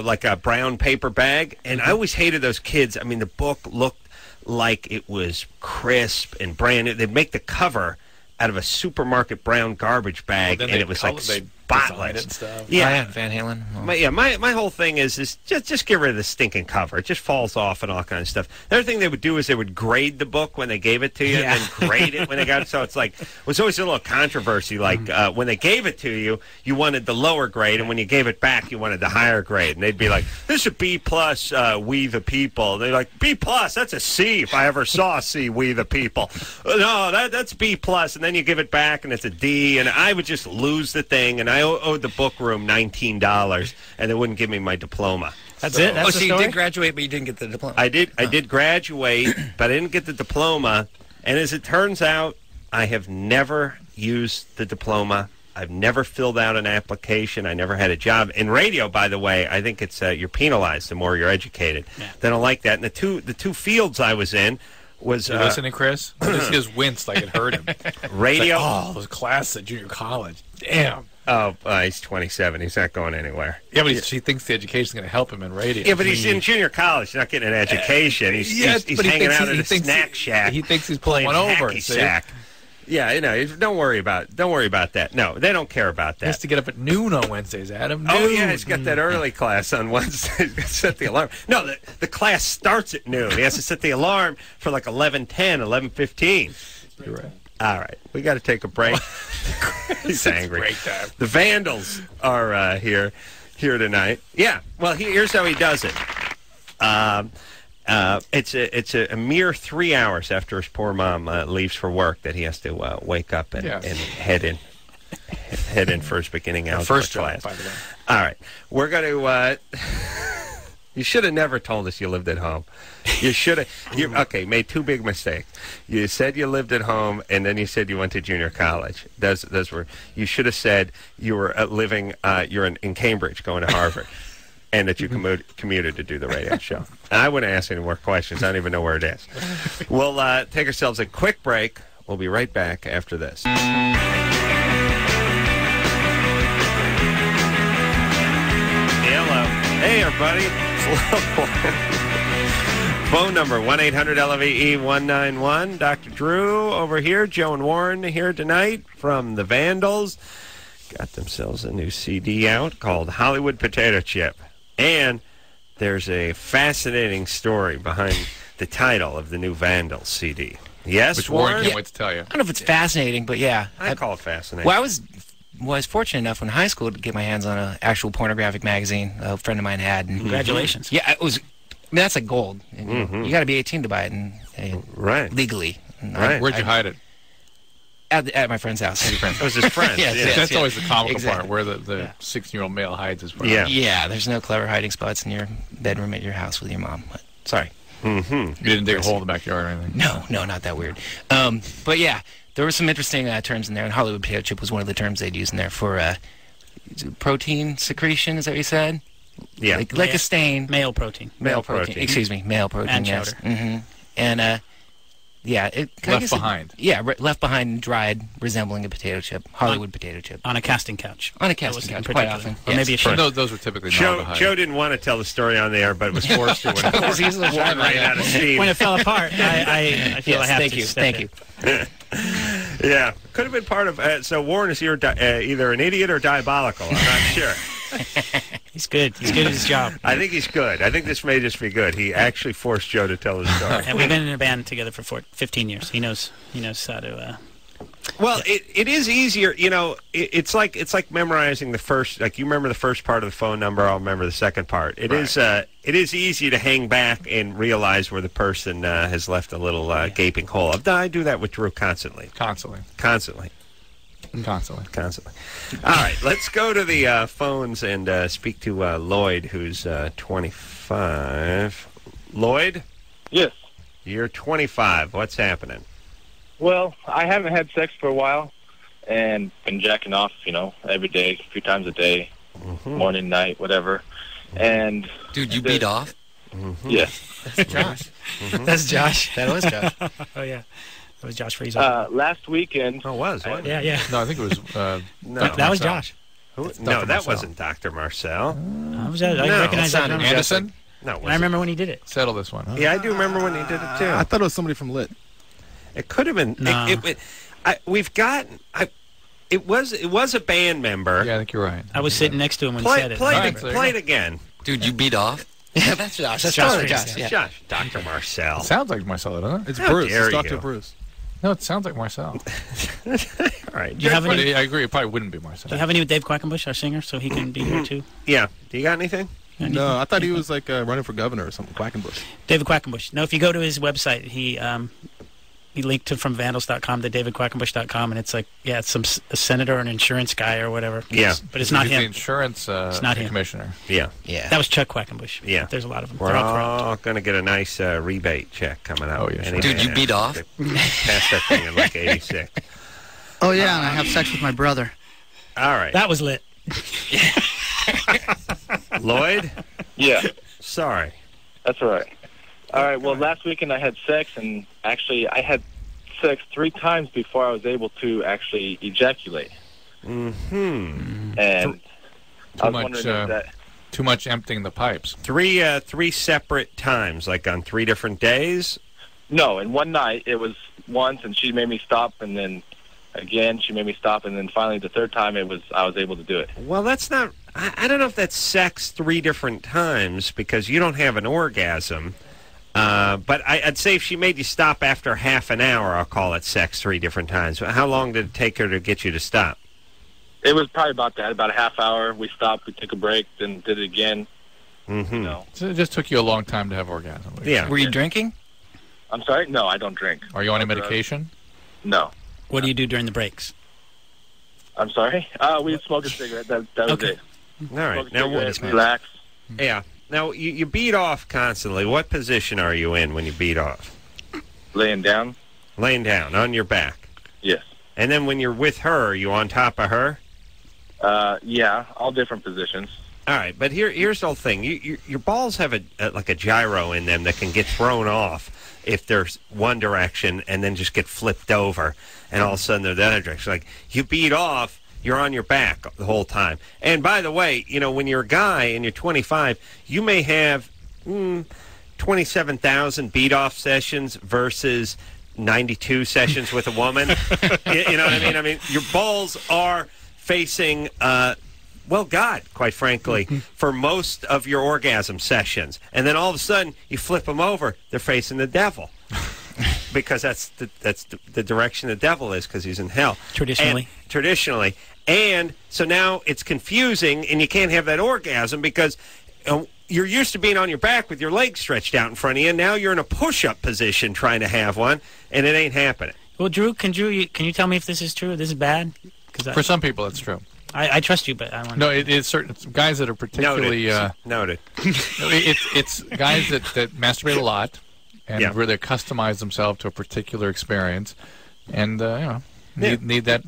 like a brown paper bag. And I always hated those kids. I mean, the book looked like it was crisp and brand new. They'd make the cover out of a supermarket brown garbage bag, and it was like spotless. And stuff. Yeah, Van Halen. My whole thing is just get rid of the stinking cover. It just falls off and all kinds of stuff. The other thing they would do is they would grade the book when they gave it to you, and then grade it when they got it. So it's like, it was always a little controversy. Like when they gave it to you, you wanted the lower grade, and when you gave it back, you wanted the higher grade. And they'd be like, "This is a B+, We the People." They're like, "B+, that's a C if I ever saw a C, We the People." No, that's B+, and then you give it back, and it's a D. And I would just lose the thing, and I owed the book room $19, and they wouldn't give me my diploma. That's it? That's the so story? You did graduate, but you didn't get the diploma. I did graduate, but I didn't get the diploma. And as it turns out, I have never used the diploma. I've never filled out an application. I never had a job. In radio, by the way, I think it's you're penalized the more you're educated. Yeah. They don't like that. And the two fields I was in was... You listening, Chris? This just winced like it hurt him. Radio. Like, those classes at junior college. Damn. Oh, he's 27. He's not going anywhere. Yeah, but she thinks the education's going to help him in radio. Yeah, but he's in junior college. He's not getting an education. He's hanging out at a snack shack. He thinks he's pulling one over. Sack. Yeah, don't worry about that. No, they don't care about that. He has to get up at noon on Wednesdays, Adam. Oh, yeah, he's got that early class on Wednesday. He's got to set the alarm. No, the class starts at noon. He has to set the alarm for like 11:10, 11:15. You're right. All right, we got to take a break. He's angry. Break time. The Vandals are here tonight. Yeah, well, here's how he does it. It's a mere 3 hours after his poor mom leaves for work that he has to wake up and head in for his beginning algebra class. By the way. All right, we're going to. You should have never told us you lived at home. You should have. Okay, made two big mistakes. You said you lived at home, and then you said you went to junior college. Those were. You should have said you were living. You're in Cambridge, going to Harvard, and that you commuted to do the radio show. I wouldn't ask any more questions. I don't even know where it is. We'll take ourselves a quick break. We'll be right back after this. Hello. Hey, everybody. Phone number 1-800-LVE-191. Dr. Drew over here. Joe and Warren here tonight from the Vandals. Got themselves a new CD out called Hollywood Potato Chip. And there's a fascinating story behind the title of the new Vandals CD. Yes, Which Warren? Warren can't wait to tell you. I don't know if it's fascinating, but yeah. I call it fascinating. Well, I was fortunate enough in high school to get my hands on an actual pornographic magazine a friend of mine had. And Congratulations. Yeah, it was. I mean, that's like gold. You got to be 18 to buy it, and Right. legally. And Right. Where'd you hide it? At my friend's house. It was his friend. Yes. That's always the comical Exactly. part, where the 16-year-old male hides his friend. Yeah. Yeah, there's no clever hiding spots in your bedroom at your house with your mom. But, sorry. Mm-hmm. You didn't dig a hole in the backyard or anything? No, not that weird. But yeah, there were some interesting terms in there, and Hollywood potato chip was one of the terms they'd use in there for protein secretion. Is that what you said? Yeah. Like a stain. Male protein. Male protein. Excuse me, male protein. And yes. chowder. Mm-hmm. And yeah, it Left behind. left behind and dried, resembling a potato chip, Hollywood potato chip. On a casting couch. On a casting couch, quite often. Or maybe a But shirt. those were typically Joe not didn't want to tell the story on the air, but was forced to when Warren ran out of steam. When it fell apart, I feel I have thank to you, step thank in. you. Yeah, could have been part of. So Warren is here, either an idiot or diabolical. I'm not sure. He's good. He's good at his job. I think he's good. I think this may just be good. He actually forced Joe to tell his story. And we've been in a band together for 15 years. He knows how to. Well, it is easier. You know, it's like memorizing the first. Like you remember the first part of the phone number, I'll remember the second part. It is easy to hang back and realize where the person has left a little gaping hole. I do that with Drew constantly. Constantly. All right, let's go to the phones and speak to Lloyd, who's 25. Lloyd? Yes. You're 25. What's happening? Well, I haven't had sex for a while and been jacking off, every day, a few times a day, morning, night, whatever. And dude, you beat off? Yes. That's Josh. That's Josh. That was Josh. Oh, yeah. That was Josh Freeze. Last weekend. Oh, was it? Yeah. No, I think it was. No, that was Josh. No, that wasn't Dr. Marcel. I recognize that. Anderson? No, I remember when he did it. Settle this one. Huh? Yeah, I do remember when he did it, too. I thought it was somebody from Lit. It could have been. No. It was a band member. Yeah, I think you're right. I was sitting next to him when he said it. Play it again. Dude, you beat off? Yeah, that's Josh. That's Josh totally Freeze, Josh. yeah. Yeah. Josh, Dr. Marcel. It sounds like Marcel, doesn't it? It's How Bruce. dare It's Dr. you. Bruce. No, it sounds like Marcel. All right. Do you have But any? I agree, it probably wouldn't be Marcel. Do you have any with Dave Quackenbush, our singer, so he can be here too? Yeah. Do you got anything? No, I thought he was like running for governor or something. Quackenbush. David Quackenbush. No, if you go to his website, he linked to from Vandals.com to DavidQuackenbush.com, and it's like, it's a senator or an insurance guy or whatever. Yeah. But it's not He's him. the insurance not him. commissioner. Yeah. Yeah. That was Chuck Quackenbush. Yeah. There's a lot of them. We're They're all corrupt. all going to get a nice rebate check coming up. Oh, yeah, sure. Dude, you beat off? Passed that thing in like 86. Oh, yeah, and I have sex with my brother. All right. That was lit. Lloyd? Yeah, Sorry. that's all right. All right, well, last weekend I had sex, and actually I had sex 3 times before I was able to actually ejaculate. Mm-hmm. And I was much, wondering if that... Too much emptying the pipes. Three separate times, like on 3 different days? No, in one night it was once, and she made me stop, and then again she made me stop, and then finally the third time I was able to do it. Well, that's not... I don't know if that's sex 3 different times, because you don't have an orgasm. But I'd say if she made you stop after half an hour, I'll call it sex 3 different times. How long did it take her to get you to stop? It was probably about that, about a half hour. We stopped, we took a break, then did it again, Mm-hmm. You know. So it just took you a long time to have orgasm. Yeah. Were you drinking? I'm sorry? No, I don't drink. Are you on any medication? No. What do you do during the breaks? I'm sorry? We smoke a cigarette. That was it. All right. Smoke a Now, cigarette, relax. Yeah. Now, you beat off constantly. What position are you in when you beat off? Laying down? Laying down, on your back. Yes. And then when you're with her, are you on top of her? Yeah, all different positions. All right, but here's the whole thing. Your balls have like a gyro in them that can get thrown off if there's one direction and then just get flipped over, and all of a sudden they're the other direction. Like, you beat off, you're on your back the whole time. And by the way, when you're a guy and you're 25, you may have 27,000 beat-off sessions versus 92 sessions with a woman. You know what I mean? I mean, your balls are facing, God, quite frankly, for most of your orgasm sessions. And then all of a sudden, you flip them over, they're facing the devil. Because that's the direction the devil is, because he's in hell. Traditionally. And so now it's confusing, and you can't have that orgasm because you're used to being on your back with your legs stretched out in front of you, and now you're in a push-up position trying to have one, and it ain't happening. Well, Drew, can you tell me if this is true? This is bad? For some people, it's true. I trust you, but I want. No, it's certain guys that are particularly noted. It's guys that masturbate a lot and really customize themselves to a particular experience, and need that.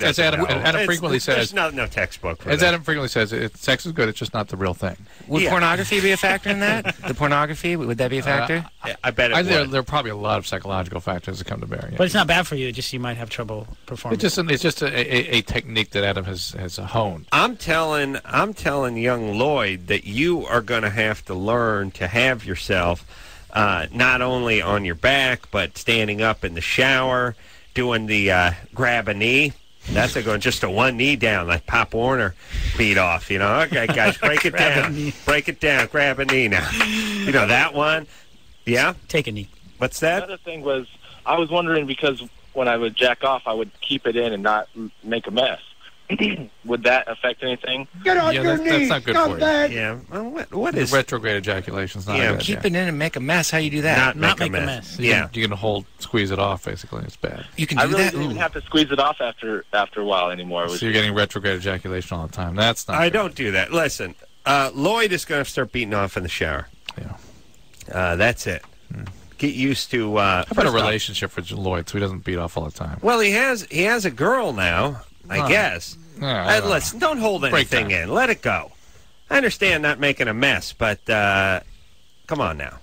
As Adam frequently says, there's no textbook for as that. Adam frequently says, sex is good. It's just not the real thing. Would pornography be a factor in that? The pornography, would that be a factor? I bet it would. There are probably a lot of psychological factors that come to bear. Yeah. But it's not bad for you. Just you might have trouble performing. It's just a technique that Adam has honed. I'm telling young Lloyd that you are going to have to learn to have yourself not only on your back but standing up in the shower, doing the grab a knee. That's going just a one knee down, like Pop Warner beat off. Okay, guys, break it down. Break it down. Grab a knee now. That one. Yeah? Take a knee. What's that? Another thing was, I was wondering, because when I would jack off, I would keep it in and not make a mess. Would that affect anything? Get on your knees. That's not good for you. Yeah. Well, what is retrograde ejaculation? Is not a good keep idea. it in and make a mess. How you do that? Not make a mess. You can squeeze it off. Basically, it's bad. You can do that. I really that. didn't even have to squeeze it off after a while anymore. So you're getting retrograde ejaculation all the time. That's not. I don't do that. Listen, Lloyd is going to start beating off in the shower. Yeah. That's it. Get used to. How about a relationship for Lloyd so he doesn't beat off all the time? Well, he has a girl now, I guess. Listen, don't hold anything in. Let it go. I understand not making a mess, but come on now.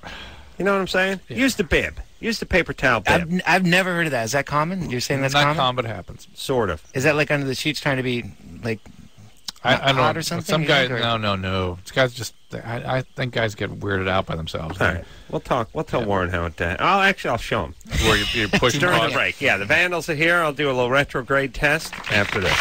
You know what I'm saying? Yeah. Use the bib. Use the paper towel bib. I've never heard of that. Is that common? You're saying that's not common? Common, but it happens. Sort of. Is that like under the sheets trying to be like I don't hot or something? Some guys, no. These guys just, I think guys get weirded out by themselves. All right. We'll talk. We'll tell Warren how it. I'll show him. Where you push during the break. Yeah, the Vandals are here. I'll do a little retrograde test after this.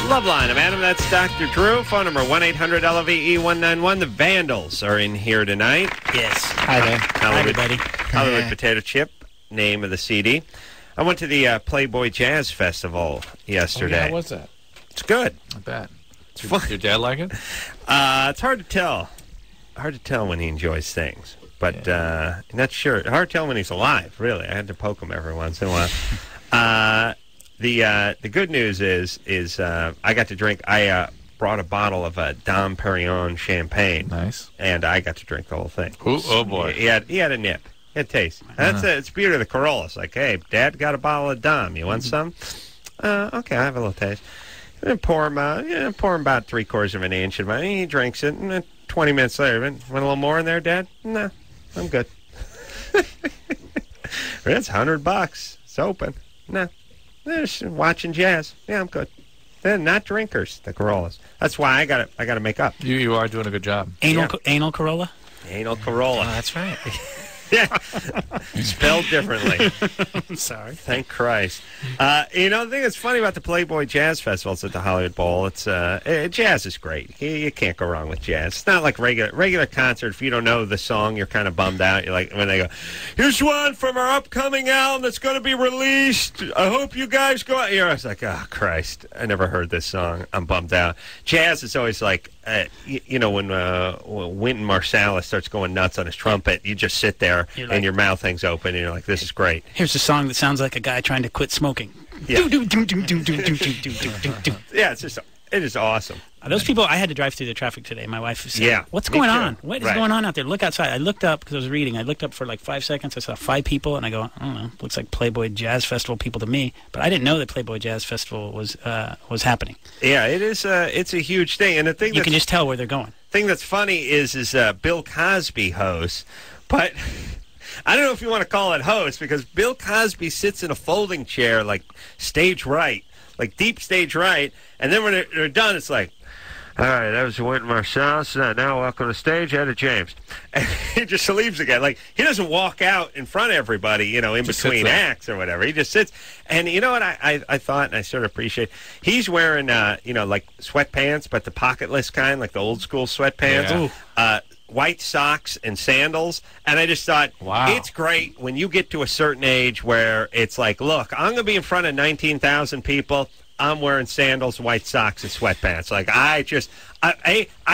Loveline. I'm Adam. That's Dr. Drew. Phone number 1-800-LOVE-191. The Vandals are in here tonight. Yes. Hi there. Hi, everybody. Hollywood Potato Chip, name of the CD. I went to the Playboy Jazz Festival yesterday. How was that? It's good. Not bad. It's fun. Your dad like it? It's hard to tell. Hard to tell when he enjoys things. But not sure. Hard to tell when he's alive, really. I had to poke him every once in a while. The good news is I got to drink. I brought a bottle of Dom Perignon champagne. Nice. And I got to drink the whole thing. Ooh, oh boy. He had a nip. He had taste. That's it's the beauty of the Carolla. It's like, hey, Dad got a bottle of Dom. You want some? Okay, I have a little taste. And then pour him about 3/4 of an inch. And he drinks it. And then 20 minutes later, want a little more in there, Dad? No, I'm good. It's $100. It's open. No. They're just watching jazz. Yeah, I'm good. They're not drinkers, the Carollas. That's why I got to make up. You are doing a good job. Anal Carolla? Anal Carolla. Oh, that's right. Yeah. Spelled differently. I'm sorry. Thank Christ. The thing that's funny about the Playboy Jazz Festival, it's at the Hollywood Bowl. It's jazz is great. You can't go wrong with jazz. It's not like regular concert. If you don't know the song, you're kind of bummed out. You're like, when they go, here's one from our upcoming album that's going to be released. I hope you guys go out here. I was like, oh, Christ. I never heard this song. I'm bummed out. Jazz is always like, when Wynton Marsalis starts going nuts on his trumpet, you just sit there and your mouth hangs open, and you're like, "This is great." Here's a song that sounds like a guy trying to quit smoking. Yeah, yeah, it is awesome. Those people, I had to drive through the traffic today. My wife said, "Yeah, what's going on? What is going on out there? Look outside." I looked up because I was reading. I looked up for like 5 seconds. I saw 5 people, and I go, "I don't know. Looks like Playboy Jazz Festival people to me." But I didn't know that Playboy Jazz Festival was happening. Yeah, it is. It's a huge thing, and the thing you can just tell where they're going. Thing that's funny is Bill Cosby hosts, but I don't know if you want to call it host because Bill Cosby sits in a folding chair like stage right, like deep stage right, and then when they're done, it's like, "All right, that was Wynton Marsalis. Now welcome to the stage, Etta James." And he just leaves again. Like, he doesn't walk out in front of everybody, in just between acts or whatever. He just sits. And you know what I thought, and I sort of appreciate, he's wearing, like sweatpants, but the pocketless kind, like the old school sweatpants. Yeah. White socks and sandals. And I just thought, wow, it's great when you get to a certain age where it's like, look, I'm going to be in front of 19,000 people. I'm wearing sandals, white socks, and sweatpants. Like, I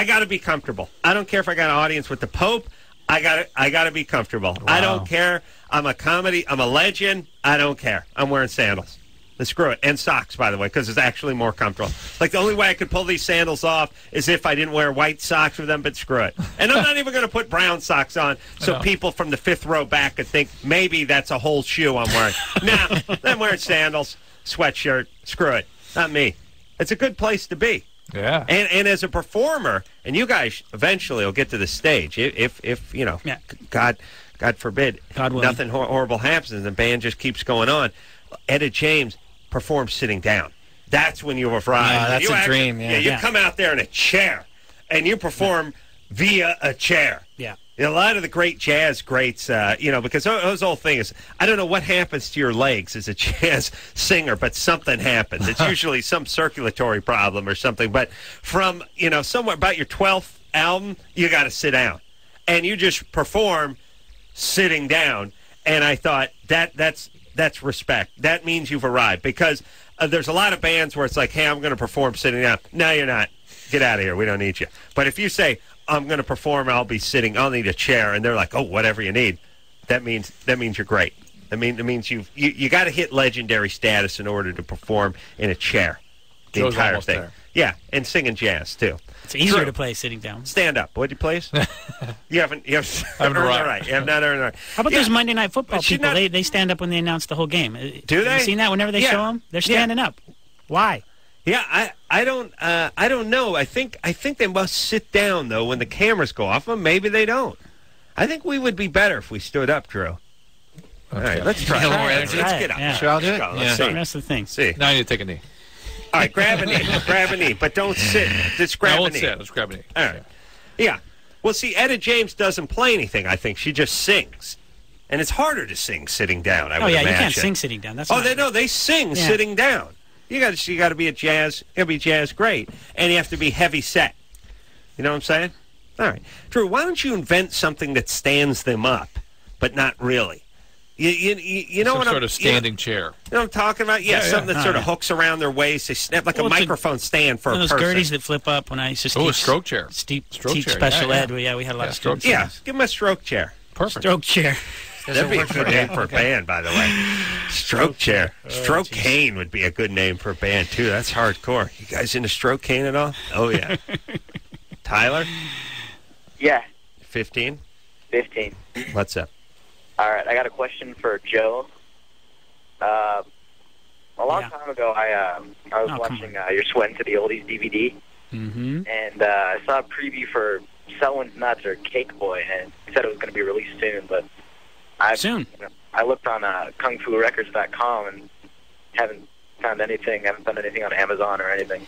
got to be comfortable. I don't care if I got an audience with the Pope. I got to be comfortable. Wow. I don't care. I'm a legend. I don't care. I'm wearing sandals. And screw it. And socks, by the way, because it's actually more comfortable. Like, the only way I could pull these sandals off is if I didn't wear white socks with them, but screw it. And I'm not even going to put brown socks on so people from the 5th row back could think maybe that's a whole shoe I'm wearing. Nah, I'm wearing sandals, sweatshirt. Screw it. Not me. It's a good place to be. Yeah. And as a performer, and you guys eventually will get to the stage, if God forbid, nothing horrible happens and the band just keeps going on, Etta James performs sitting down. That's when you arrive. That's a dream, yeah. You come out there in a chair, and you perform via a chair. Yeah. A lot of the great jazz greats, because those whole thing is, I don't know what happens to your legs as a jazz singer, but something happens. It's usually some circulatory problem or something. But from, somewhere about your 12th album, you got to sit down. And you just perform sitting down. And I thought, that's respect. That means you've arrived. Because there's a lot of bands where it's like, hey, I'm going to perform sitting down. No, you're not. Get out of here. We don't need you. But if you say, I'm going to perform, I'll be sitting, I'll need a chair, and they're like, oh, whatever you need, that means you're great. It means you got to hit legendary status in order to perform in a chair. The Joe's entire almost thing. there. Yeah, and singing jazz too. It's easier to play sitting down. Stand up. What do you play? You haven't earned the right. You have not earned the right. How about those Monday Night Football people? They stand up when they announce the whole game. Do they? Have you seen that whenever they show them? They're standing up. Why? Yeah, I don't know. I think they must sit down though when the cameras go off. Well, maybe they don't. I think we would be better if we stood up, Drew. Okay. All right, let's try. Let's get up. Yeah. Sure, I'll do it. Let's see. That's the thing. See. Now I need to take a knee. All right, grab a knee, but don't sit. Just grab a knee. Sit. Let's grab a knee. All right. Yeah. Well, see, Etta James doesn't play anything. I think she just sings, and it's harder to sing sitting down. I would imagine. You can't sing sitting down. That's they sing sitting down. You got to be jazz great, and you have to be heavy set. You know what I'm saying? All right, Drew. Why don't you invent something that stands them up, but not really? You know Some what sort of standing chair. You know what I'm talking about? Yeah, something that sort of hooks around their waist. They snap like a microphone stand for a person. Those Gerties that flip up when I used to teach. Oh, a stroke chair. Teach special ed. We had a lot of students. Yeah, give them a stroke chair. Perfect. Stroke chair. That'd be a good name for a band, by the way. Stroke chair. Stroke cane would be a good name for a band, too. That's hardcore. You guys into stroke cane at all? Oh, yeah. Tyler? Yeah. 15? 15. What's up? All right, I got a question for Joe. A long time ago, I was watching Your Sweat Into the Oldies DVD, and I saw a preview for Selwyn's Nuts or Cake Boy, and it said it was going to be released soon, but I looked on KungFuRecords.com and haven't found anything. Haven't found anything on Amazon or anything.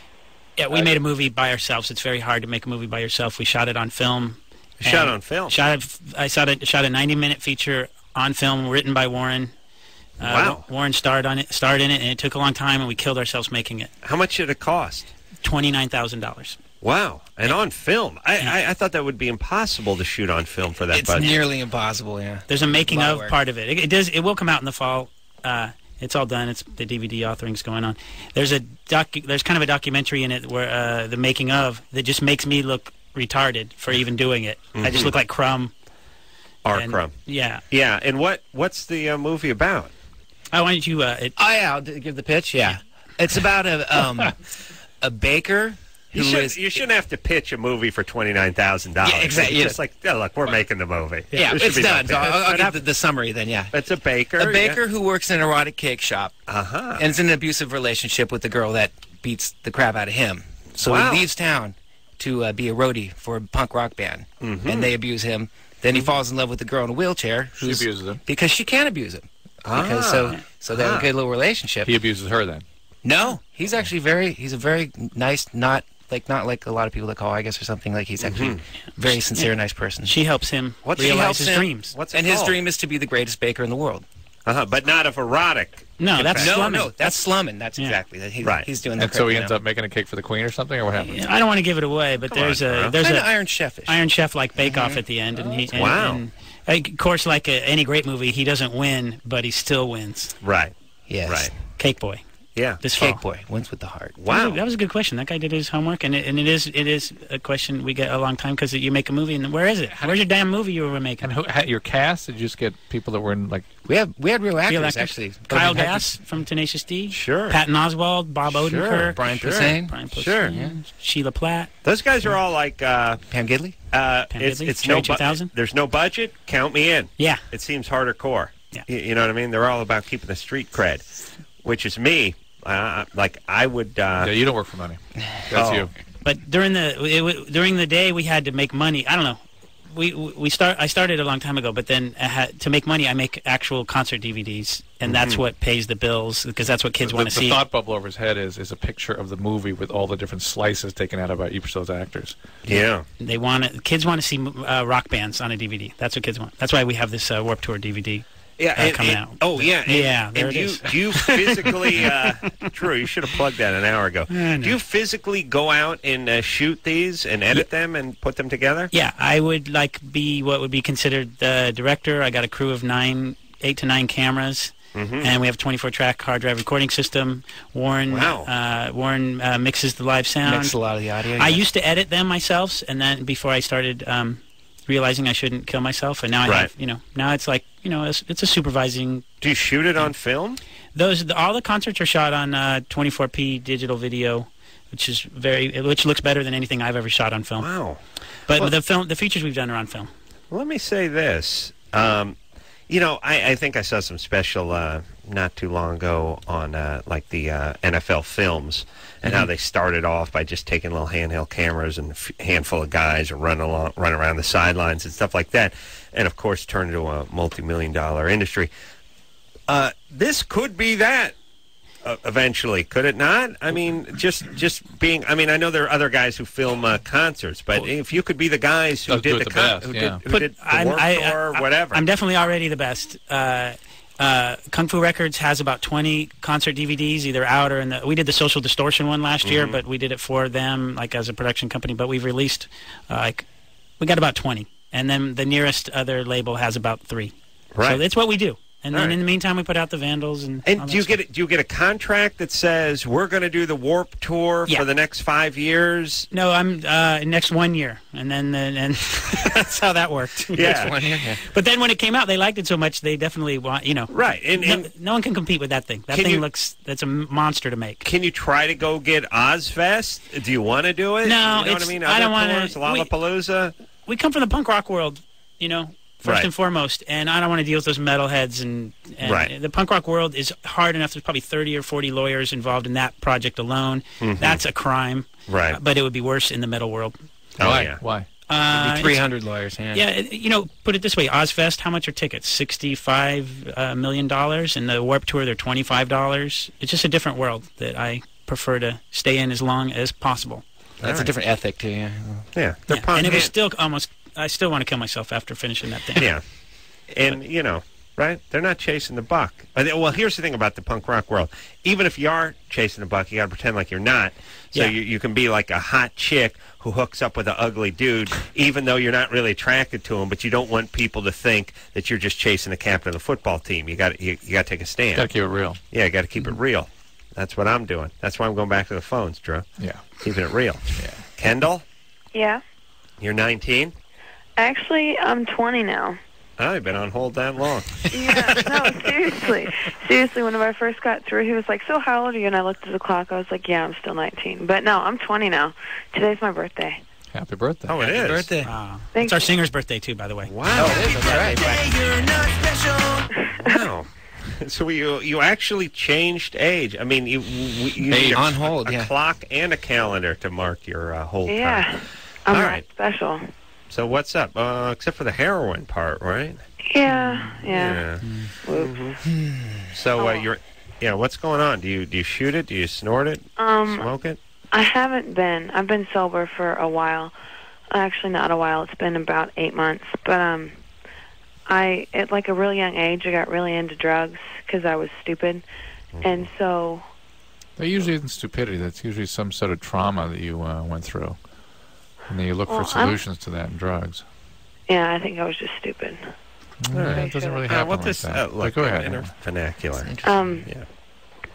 Yeah, we made a movie by ourselves. It's very hard to make a movie by yourself. We shot it on film. Shot on film? I shot a 90-minute feature on film written by Warren. Wow. Warren starred in it, and it took a long time, and we killed ourselves making it. How much did it cost? $29,000. Wow. And on film. I thought that would be impossible to shoot on film for that budget. It's nearly impossible, yeah. There's a making of part of it. It will come out in the fall. It's all done. It's the DVD authoring's going on. There's kind of a documentary in it where the making of that just makes me look retarded for even doing it. I just look like Crumb. Crumb. Yeah. Yeah. And what's the movie about? Why don't you? I'll give the pitch. Yeah, it's about a baker. You shouldn't have to pitch a movie for $29,000. Yeah, exactly. It's just like, look, we're making the movie. Yeah, it's done. So I'll give the summary then. Yeah, it's a baker. A baker who works in an erotic cake shop. And is in an abusive relationship with the girl that beats the crap out of him. So he leaves town to be a roadie for a punk rock band, and they abuse him. Then he falls in love with the girl in a wheelchair. She abuses him because she can't abuse him. Because so they have a good little relationship. He abuses her then. No, he's actually he's a very nice, not like a lot of people that call, I guess, or something. Like he's actually very sincere, nice person. She helps him realize his dreams. His dream is to be the greatest baker in the world. But not of erotic. No, that's slumming. No, that's slumming. That's exactly that. He's doing that. And so he ends up making a cake for the queen or something, or what happens? Yeah, I don't want to give it away, but there's an Iron Chef-ish. Iron Chef like Bake Off at the end, and he wow. And, of course, like any great movie, he doesn't win, but he still wins. Right. Yes. Right. Cake Boy. Yeah. This Cake Boy wins with the heart. Wow. That was a good question. That guy did his homework, and it is a question we get a long time because you make a movie, and where is it? Where's your damn movie you were making? And your cast? Did you just get people that were in like? We had real actors actually. Kyle Gass from Tenacious D. Sure. Patton Oswalt, Bob Odenkirk, Brian Posehn. Sure. Yeah. Sheila Platt. Those guys are all like Pam Gidley. It's Cherry 2000. There's no budget. Count me in. Yeah. It seems harder core. Yeah. You know what I mean? They're all about keeping the street cred, which is me. Like I would. Yeah, you don't work for money. That's you. But during the day we had to make money. I don't know. I started a long time ago, but then to make money, I make actual concert DVDs, and that's what pays the bills because that's what kids want to see. The thought bubble over his head is a picture of the movie with all the different slices taken out about each of those actors. Yeah, kids want to see rock bands on a DVD. That's what kids want. That's why we have this Warped Tour DVD. Coming out. Oh yeah, there it is. Do you physically? Drew, you should have plugged that an hour ago. Do you physically go out and shoot these and edit them and put them together? Yeah, I would be what would be considered the director. I got a crew of 8 to 9 cameras. And we have a 24-track hard drive recording system. Warren mixes the live sound. Mixes a lot of the audio. I used to edit them myself, and then before I started realizing I shouldn't kill myself, and now I have, now it's like, it's a supervising. Do you shoot it on film? All the concerts are shot on 24p digital video, which looks better than anything I've ever shot on film. Wow! But the features we've done are on film. Let me say this. I think I saw some special not too long ago on like the NFL films and how they started off by just taking little handheld cameras and a handful of guys and run around the sidelines and stuff like that, and of course turned into a multi-million-dollar industry. This could be that eventually, could it not? I mean, just being. I mean, I know there are other guys who film concerts, but if you could be the guys who did the Warped Tour or whatever, I'm definitely already the best. Kung Fu Records has about 20 concert DVDs, either out or we did the Social Distortion one last year, but we did it for them, like as a production company. But we've released, we got about 20, and then the nearest other label has about 3. Right. So it's what we do. And then in the meantime, we put out the Vandals and. And do you get a contract that says we're going to do the Warped Tour for the next 5 years? No, I'm next 1 year, and then that's how that worked. Yeah. Next 1 year. Yeah. But then when it came out, they liked it so much they definitely want Right, and no one can compete with that thing. That thing that's a monster to make. Can you try to go get Ozfest? Do you want to do it? No, you know what I mean. I don't want to. Lollapalooza. We come from the punk rock world, First and foremost, and I don't want to deal with those metalheads. And the punk rock world is hard enough. There's probably 30 or 40 lawyers involved in that project alone. That's a crime. Right. But it would be worse in the metal world. Oh, yeah. Why? 300 lawyers. Yeah, put it this way: Ozfest. How much are tickets? $65 million, and the Warped Tour, they're $25. It's just a different world that I prefer to stay in as long as possible. That's a different ethic too. Yeah. Yeah. And it was still almost. I still want to kill myself after finishing that thing. Yeah. And, right? They're not chasing the buck. Well, here's the thing about the punk rock world. Even if you are chasing the buck, you got to pretend like you're not. So you can be like a hot chick who hooks up with an ugly dude, even though you're not really attracted to him, but you don't want people to think that you're just chasing the captain of the football team. You got to take a stand. Got to keep it real. Yeah, you got to keep it real. That's what I'm doing. That's why I'm going back to the phones, Drew. Yeah. Keeping it real. Yeah. Kendall? Yeah. You're 19? Actually, I'm 20 now. Oh, you've been on hold that long. Yeah, no, seriously. Seriously, when I first got through, he was like, so how old are you? And I looked at the clock. I was like, yeah, I'm still 19. But no, I'm 20 now. Today's my birthday. Happy birthday. Oh, it is. Happy birthday. Thank It's our you. singer's birthday, too, by the way. Wow. Oh, it is. That's right. Wow. So you actually changed age. I mean, you need on hold, a clock and a calendar to mark your hold time. Yeah. I'm All not right. special. So what's up? Except for the heroin part, right? Yeah. So what's going on? Do you shoot it? Do you snort it? Smoke it? I haven't been. I've been sober for a while. Actually, not a while. It's been about 8 months. But at like a really young age, I got really into drugs because I was stupid. And so... That usually isn't stupidity. That's usually some sort of trauma that you went through. And then you look for solutions to that in drugs. Yeah, I think I was just stupid. It doesn't really happen what like this, that. look, Go ahead. in our vernacular.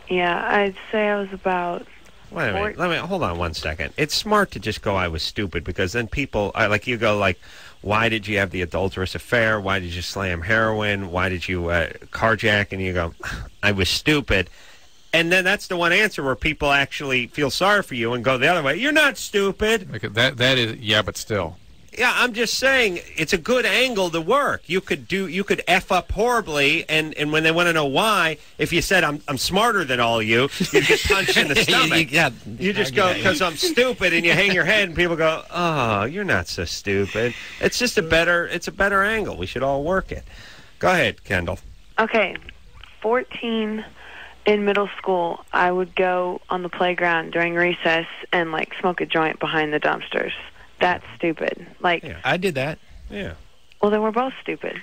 Yeah, I'd say I was about... Wait a minute. Hold on one second. It's smart to just go, I was stupid, because then people, you go, why did you have the adulterous affair? Why did you slam heroin? Why did you carjack? And you go, I was stupid. And then that's the one answer where people actually feel sorry for you and go the other way. You're not stupid. Okay, that is, yeah, but still. Yeah, I'm just saying it's a good angle to work. You could F up horribly, and when they want to know why, if you said I'm smarter than all you get punched in the stomach. You just go, because I'm stupid, and you hang your head, and people go, oh, you're not so stupid. It's just a better angle. We should all work it. Go ahead, Kendall. Okay, 14 in middle school, I would go on the playground during recess and smoke a joint behind the dumpsters. That's stupid. I did that. Yeah. Well, then we're both stupid.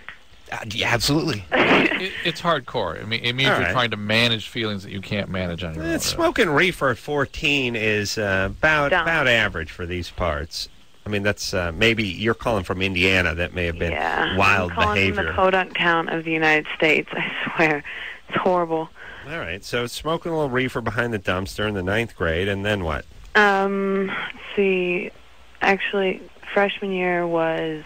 Yeah, absolutely. It's hardcore. I mean, it means All you're right. trying to manage feelings that you can't manage on your own. Smoking reefer at 14 is about average for these parts. I mean, that's maybe you're calling from Indiana. That may have been wild I'm calling behavior. from the Podunk town of the United States. I swear, it's horrible. All right, so smoking a little reefer behind the dumpster in the 9th grade, and then what? Let's see. Actually, freshman year was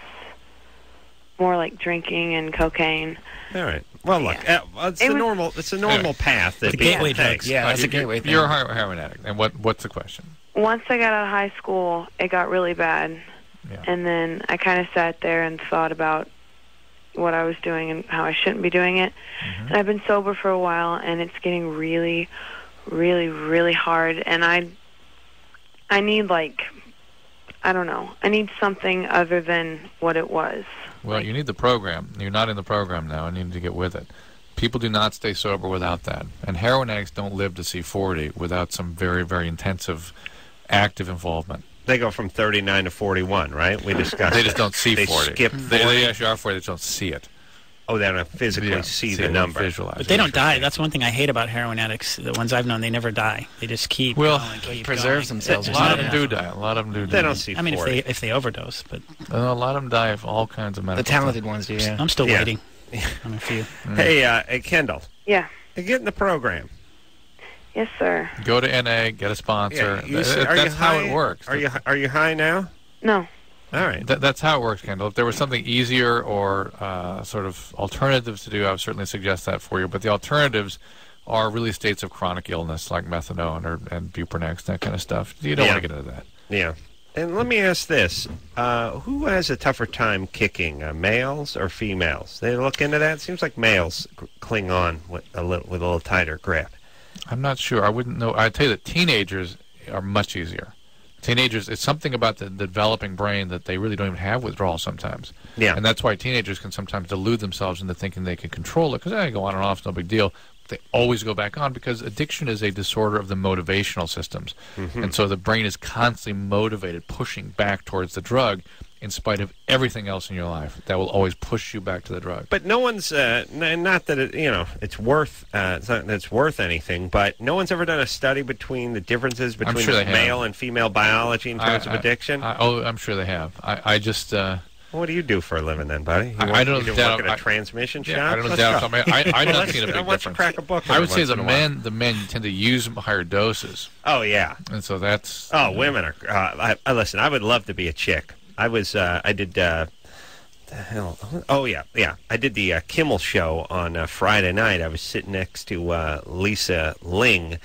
more like drinking and cocaine. All right. Well, look, it's a normal path that people take. Yeah, that's a gateway thing. You're a heroin addict. And what's the question? Once I got out of high school, it got really bad. Yeah. And then I kind of sat there and thought about what I was doing and how I shouldn't be doing it. Mm-hmm. And I've been sober for a while, and it's getting really, really, really hard. And I need, I don't know. I need something other than what it was. Well, you need the program. You're not in the program now, and you need to get with it. People do not stay sober without that. And heroin addicts don't live to see 40 without some very, very intensive, active involvement. They go from 39 to 41, right? We discussed. They just don't see they 40. Skip 40. They actually are 40. They just don't see it. Oh, they don't physically see the number. Visualize But they don't die. That's one thing I hate about heroin addicts. The ones I've known, they never die. They just keep going, keep preserves going. themselves. A lot of them do die. A lot of them do die. They don't see 40. I mean, if they overdose, but A lot of them die of all kinds of medical The talented ones do, yeah. I'm still waiting on a few. Hey, Kendall. Yeah. Get in the program. Yes, sir. stuff. Go to NA, get a sponsor. Yeah, That's how it works. Are you high now? No. All right. That's how it works, Kendall. If there was something easier or sort of alternatives to do, I would certainly suggest that for you. But the alternatives are really states of chronic illness like methadone and Buprenex, that kind of stuff. You don't want to get into that. Yeah. And let me ask this. Who has a tougher time kicking, males or females? They look into that? It seems like males cling on with a little tighter grip. I'm not sure. I wouldn't know. I'd tell you that teenagers are much easier. Teenagers, it's something about the developing brain that they really don't even have withdrawal sometimes. Yeah. And that's why teenagers can sometimes delude themselves into thinking they can control it because they go on and off, it's no big deal. But they always go back on because addiction is a disorder of the motivational systems. Mm-hmm. And so the brain is constantly motivated, pushing back towards the drug. in spite of everything else in your life. That will always push you back to the drug. But no one's not that it's worth it's not that it's worth anything. But no one's ever done a study between the differences between male and female biology in terms of addiction. I'm sure they have. I just. What do you do for a living then, buddy? I don't know. Work at a transmission shop? I don't know. I'm not seeing a big difference. Crack a book. I would say the men tend to use higher doses. Oh yeah, and so that's. Oh, women are. Listen, I would love to be a chick. I was. I did. The hell. Oh yeah. I did the Kimmel show on Friday night. I was sitting next to Lisa Ling,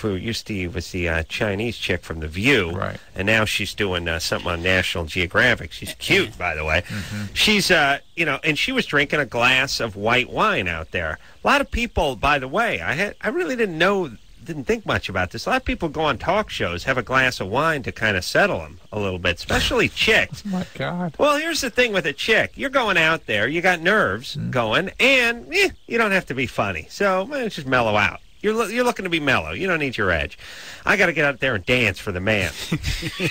who used to was the Chinese chick from The View, right? And now she's doing something on National Geographic. She's cute, by the way. Mm-hmm. She's and she was drinking a glass of white wine out there. A lot of people, by the way, I really didn't think much about this. A lot of people go on talk shows, have a glass of wine to kind of settle them a little bit, especially chicks. Oh my God. Well, here's the thing with a chick. You're going out there, you got nerves going, and you don't have to be funny. So just mellow out. You're looking to be mellow. You don't need your edge. I got to get out there and dance for the man.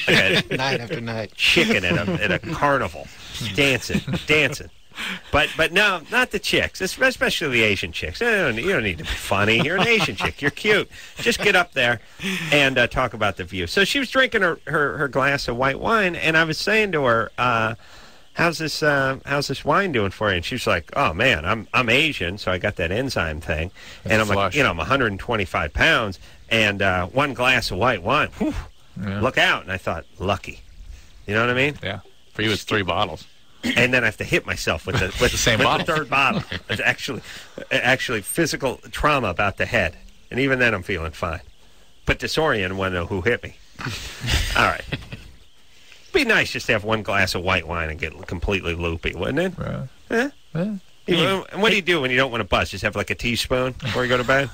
Night after night. Chicken at a carnival. Dancing. But no, not the chicks, especially the Asian chicks. You don't need to be funny. You're an Asian chick. You're cute. Just get up there and talk about The View. So she was drinking her glass of white wine, and I was saying to her, how's this wine doing for you? And she's like, oh man, I'm Asian, so I got that enzyme thing. And I'm like, I'm 125 pounds, and one glass of white wine, whew, look out. And I thought, lucky. You know what I mean? Yeah. For you, it's 3 bottles. And then I have to hit myself with the same bottle. The third bottle. It's actually physical trauma about the head. And even then I'm feeling fine. But disoriented when I know who hit me. All right. Be nice just to have one glass of white wine and get completely loopy, wouldn't it? Right. Yeah. And what do you do when you don't want to buzz? Just have like a teaspoon before you go to bed?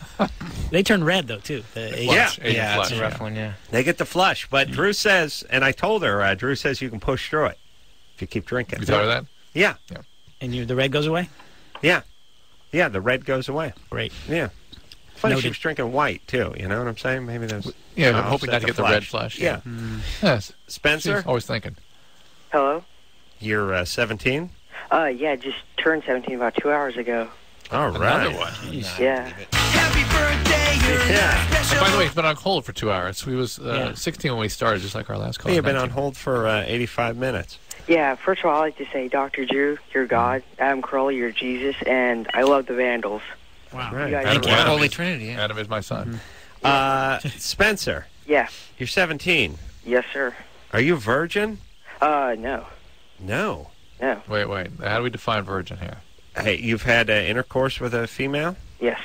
They turn red, though, too. Yeah, it's a rough one, yeah. They get the flush. But Drew says, and I told her, Drew says you can push through it if you keep drinking. You told her that? Yeah. And the red goes away? Yeah. Yeah, the red goes away. Great. Yeah. Funny she was drinking white, too. You know what I'm saying? Maybe there's... Yeah, I'm hoping not to get the red flush. Yeah. Yes. Spencer? She's always thinking. Hello? You're 17? Yeah, just turned 17 about 2 hours ago. All right. Another one. Yeah. Happy birthday, yeah. By the way, he's been on hold for 2 hours. He was 16 when we started, just like our last call. You've been on hold for 85 minutes. Yeah, first of all, I'd like to say, Dr. Drew, you're God. Adam Carolla, you're Jesus. And I love the Vandals. Wow. Right. Thank you. Holy Trinity. Yeah. Adam is my son. Spencer. Yeah. You're 17. Yes, sir. Are you virgin? No. No. No. Wait. How do we define virgin here? Hey, you've had intercourse with a female? Yes.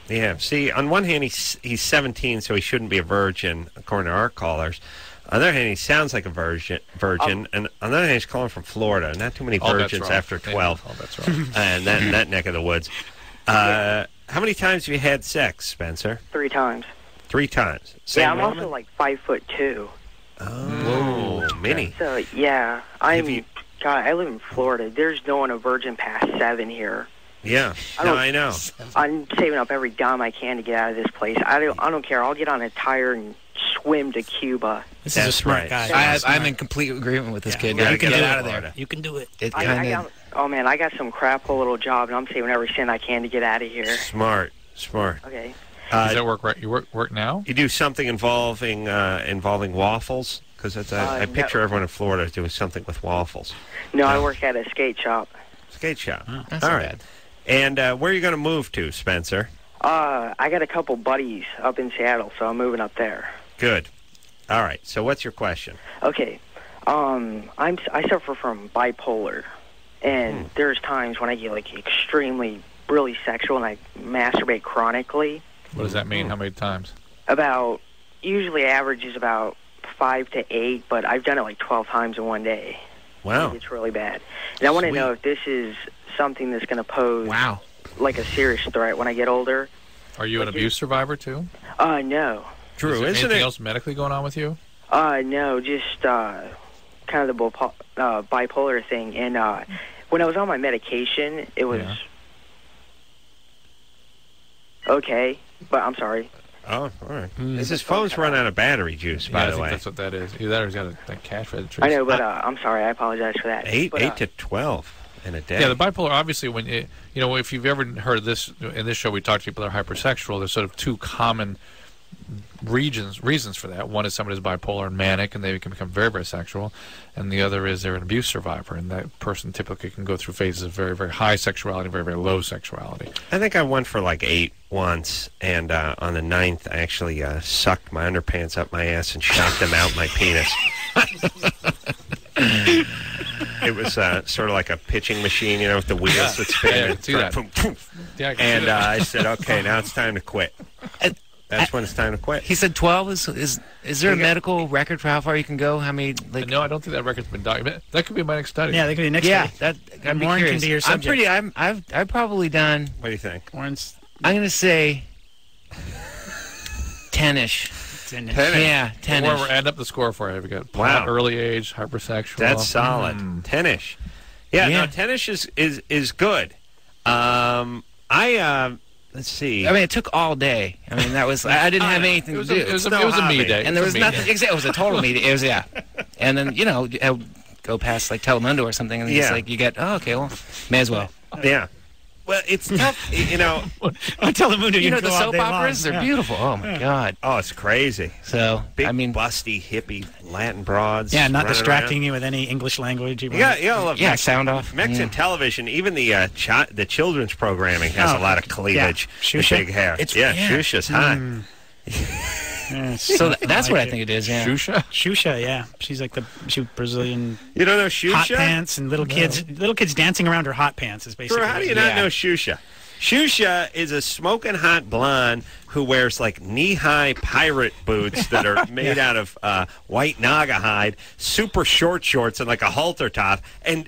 Yeah. See, on one hand, he's 17, so he shouldn't be a virgin, according to our callers. On the other hand, he sounds like a virgin, and on the other hand, he's calling from Florida. Not too many virgins after 12. Yeah. Oh, that's right. And that neck of the woods. How many times have you had sex, Spencer? 3 times. 3 times. Same I'm woman? also like 5'2". Oh, mini. So yeah, I live in Florida. There's no one a virgin past 7 here. Yeah, I know. I'm saving up every dime I can to get out of this place. I don't care. I'll get on a tire and swim to Cuba. This is a smart guy. I'm in complete agreement with this kid. You can get out of Florida. there. You can do it. I got some crap little job, and I'm saving every cent I can to get out of here. Smart. Okay. Does that work right? You work now? You do something involving waffles? Because I picture everyone in Florida is doing something with waffles. No, I work at a skate shop. Skate shop. Oh, that's all not right. bad. And where are you going to move to, Spencer? I got a couple buddies up in Seattle, so I'm moving up there. Good. All right. So what's your question? Okay. I suffer from bipolar, and there's times when I get like extremely, really sexual, and I masturbate chronically. What does that mean? How many times? Usually average is about 5 to 8, but I've done it like 12 times in one day. Wow. It's really bad. And I want to know if this is something that's going to pose like a serious threat when I get older. Are you an abuse survivor, too? No. Drew, is there anything else medically going on with you? No, just kind of the bipolar thing. And when I was on my medication, it was okay, but I'm sorry. Oh, all right. His phone's run out of battery juice, by the way. That's what that is. Either that or he's got a cash registry. I know, but I'm sorry. I apologize for that. 8 But, to 12 in a day. Yeah, the bipolar, obviously, when if you've ever heard of this, in this show we talk to people that are hypersexual, there's sort of two common reasons for that. One is somebody who's bipolar and manic, and they can become very, very sexual. And the other is they're an abuse survivor, and that person typically can go through phases of very, very high sexuality and very, very low sexuality. I think I went for like 8 once, and on the 9th, I actually sucked my underpants up my ass and shot them out my penis. It was sort of like a pitching machine, with the wheels that spin. And I said, okay, now it's time to quit. That's when it's time to quit. He said 12 is there a medical record for how far you can go? How many? No, I don't think that record's been documented. That could be my next study. Yeah, that could be next study. That I'm Warren curious. can be your subject. I've probably done. What do you think? Warren's. I'm gonna say 10-ish. 10-ish. Yeah, 10-ish. We're adding up the score for you. We got pot, early age, hypersexual. That's solid. 10-ish. Yeah, no, 10-ish is good. Let's see. I mean, it took all day. I mean, that was I didn't have anything to do. It was a me day. And there was nothing. Exactly, it was a total me day. It was And then go past like Telemundo or something, and it's like you get okay, well, may as well. Yeah. Well, it's tough, On Telemundo, the soap operas, they're beautiful. Oh my God. Oh, it's crazy. So big, busty, hippie Latin broads. Yeah, not distracting you with any English language. You gotta love Mexican, sound off. Mexican television, even the children's programming has a lot of cleavage. Yeah. Shusha? Big hair. Shusha's hot. So that's what I think it is. Yeah. Shusha, yeah. She's like she Brazilian. You don't know Shusha? Hot pants and little kids dancing around her hot pants is basically. Bro, how do you not know Shusha? Shusha is a smoking hot blonde who wears like knee-high pirate boots that are made out of white naga hide, super short shorts, and like a halter top, and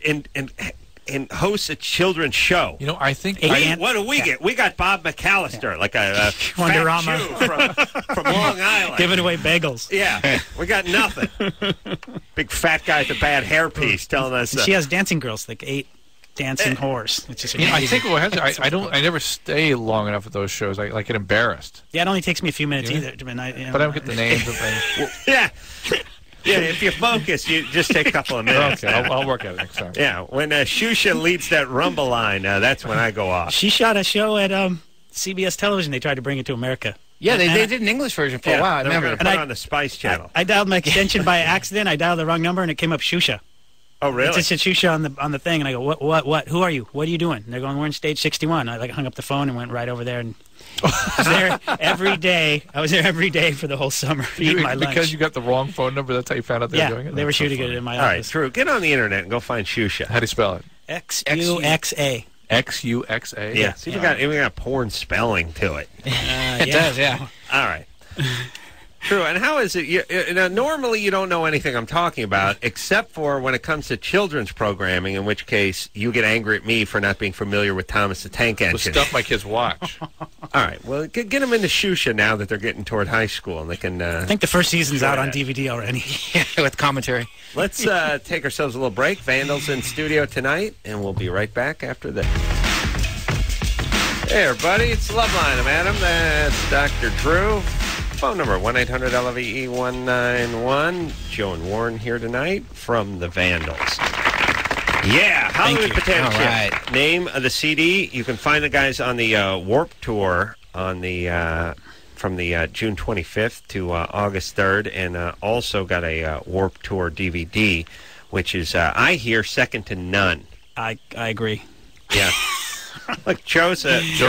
hosts a children's show. I think... what do we get? We got Bob McAllister, like a fat Jew from Long Island. Giving away bagels. Yeah, we got nothing. Big fat guy with a bad hairpiece telling us... She has dancing girls, like 8 dancing whores. It's just I think I never stay long enough at those shows. I get embarrassed. Yeah, it only takes me a few minutes either. But I don't get the names of things. Yeah. Yeah, if you focus, you just take a couple of minutes. Okay, I'll work at it next time. Yeah, when Shusha leads that rumble line, that's when I go off. She shot a show at CBS television. They tried to bring it to America. Yeah, they did an English version for a while. I remember. Put it on the Spice Channel. I dialed my extension by accident. I dialed the wrong number, and it came up Shusha. Oh, really? It just said Shusha on the thing, and I go, what? Who are you? What are you doing? And they're going, we're in stage 61. I hung up the phone and went right over there, and I was there every day. I was there every day for the whole summer eating my lunch. Because you got the wrong phone number, that's how you found out they were doing it? They were shooting it in my office. All right, Drew, get on the internet and go find Shusha. How do you spell it? Xuxa. Xuxa? Yeah. See, we got porn spelling to it. It does, yeah. All right. True. And how is it? Now, normally you don't know anything I'm talking about, except for when it comes to children's programming, in which case you get angry at me for not being familiar with Thomas the Tank Engine. The stuff my kids watch. All right. Well, get them into Shusha now that they're getting toward high school, and they can... I think the first season's out on DVD already. Yeah, with commentary. Let's take ourselves a little break. Vandals in studio tonight, and we'll be right back after this. Hey, everybody. It's Loveline. I'm Adam. That's Dr. Drew. Phone number, 1-800-LOVE-191. Joe and Warren here tonight from the Vandals. Yeah, Hollywood Potential. All right. Name of the CD. You can find the guys on the Warped Tour on the from the June 25th to August 3rd, and also got a Warped Tour DVD, which is, I hear, second to none. I agree. Yeah. Look, Joe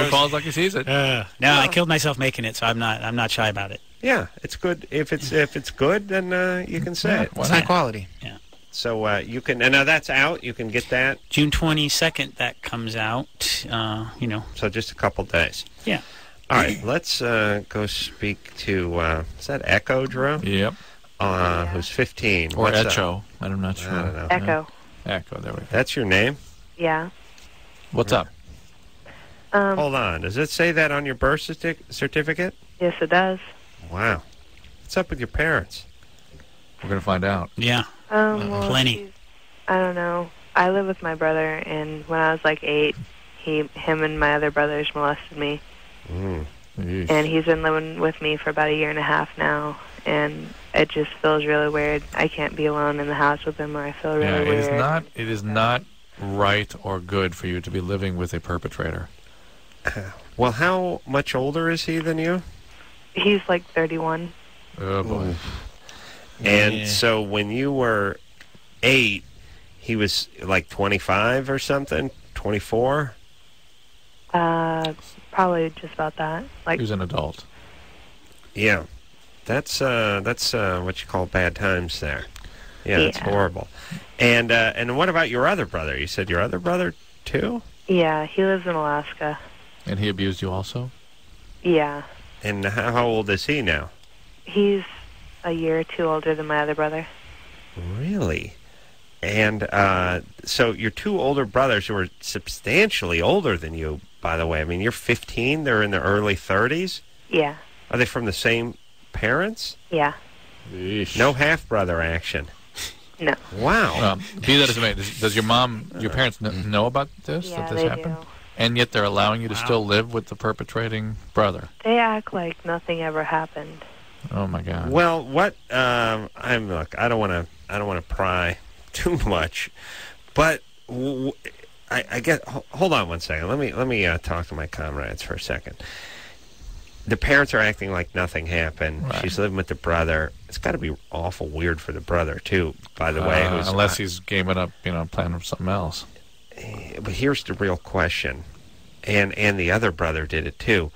calls like he sees it. I killed myself making it, so I'm not shy about it. Yeah, it's good. If it's good, then you can say it. It's high quality. Yeah. So you can, and now that's out. You can get that June 22nd. That comes out. So just a couple days. Yeah. All right. Let's go speak to. Is that Echo, Drew? Yep. Who's 15? Or Echo. I'm not sure. I don't know. Echo. Echo. There we go. That's your name? Yeah. What's up? Hold on. Does it say that on your birth certificate? Yes, it does. Wow. What's up with your parents? We're going to find out. Yeah. Well, plenty. I don't know. I live with my brother, and when I was like 8, him and my other brothers molested me. Yeesh. And he's been living with me for about a year and a half now, and it just feels really weird. I can't be alone in the house with him, or I feel really weird. It is not right or good for you to be living with a perpetrator. Well, how much older is he than you? He's like 31. Oh, boy. And so when you were 8, he was like 25 or something? 24? Probably just about that. Like, He was an adult. Yeah. That's what you call bad times there. Yeah, it's horrible. And what about your other brother? You said your other brother, too? Yeah, he lives in Alaska. And he abused you also? Yeah. And how old is he now? He's a year or two older than my other brother. Really? And so your two older brothers who are substantially older than you, by the way. I mean, you're 15. They're in their early 30s? Yeah. Are they from the same parents? Yeah. Yeesh. No half-brother action? No. Wow. Be that as it may, does your parents know about this? Yeah, that this they happened? do. And yet they're allowing you to still live with the perpetrating brother. They act like nothing ever happened. Oh my God. Well, what I don't want to pry too much, but I get. Hold on one second. Let me talk to my comrades for a second. The parents are acting like nothing happened. Right. She's living with the brother. It's got to be awful weird for the brother too. By the way, unless he's gaming up, planning for something else. But here's the real question, and the other brother did it too.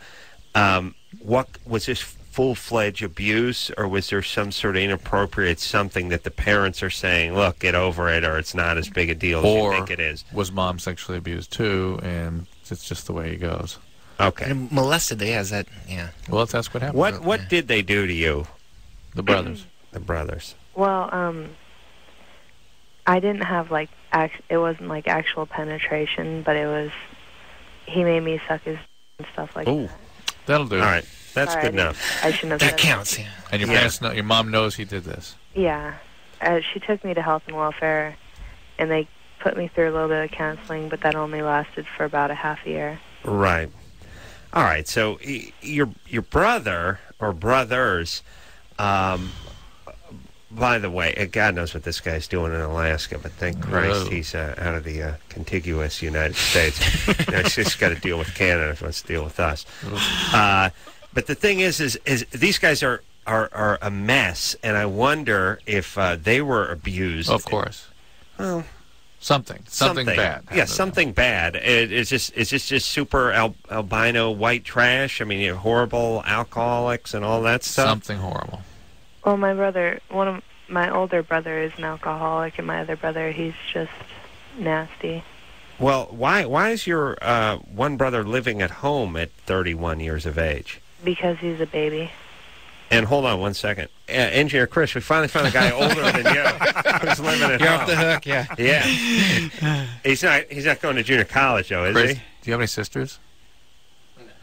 What was this full-fledged abuse, or was there some sort of inappropriate something that the parents are saying, look, get over it, or it's not as big a deal as you think it is? Was mom sexually abused too, and it's just the way he goes? Okay. And molested, yeah, yeah. Well, let's ask what happened. What did they do to you? The brothers. The brothers. Well, I didn't have it wasn't like actual penetration, but it was, he made me suck his and stuff like that. That'll do. All right. That's good enough. I shouldn't have that counts, yeah. And your parents know, your mom knows he did this? Yeah. She took me to health and welfare, and they put me through a little bit of counseling, but that only lasted for about a half a year. Right. All right. So your brother or brothers, by the way, God knows what this guy's doing in Alaska, but thank Christ he's out of the contiguous United States. He's just got to deal with Canada if he wants to deal with us. But the thing is these guys are a mess, and I wonder if they were abused. Of course. Well, something bad. Yeah, something bad. Is this just super albino white trash? I mean, horrible alcoholics and all that stuff. Something horrible. Well, one of my older brother is an alcoholic, and my other brother, he's just nasty. Well, why is your one brother living at home at 31 years of age? Because he's a baby. And hold on one second. Engineer Chris, we finally found a guy older than you who's living at home. You're off the hook, yeah. Yeah. He's not going to junior college, though, is Chris, he? Do you have any sisters?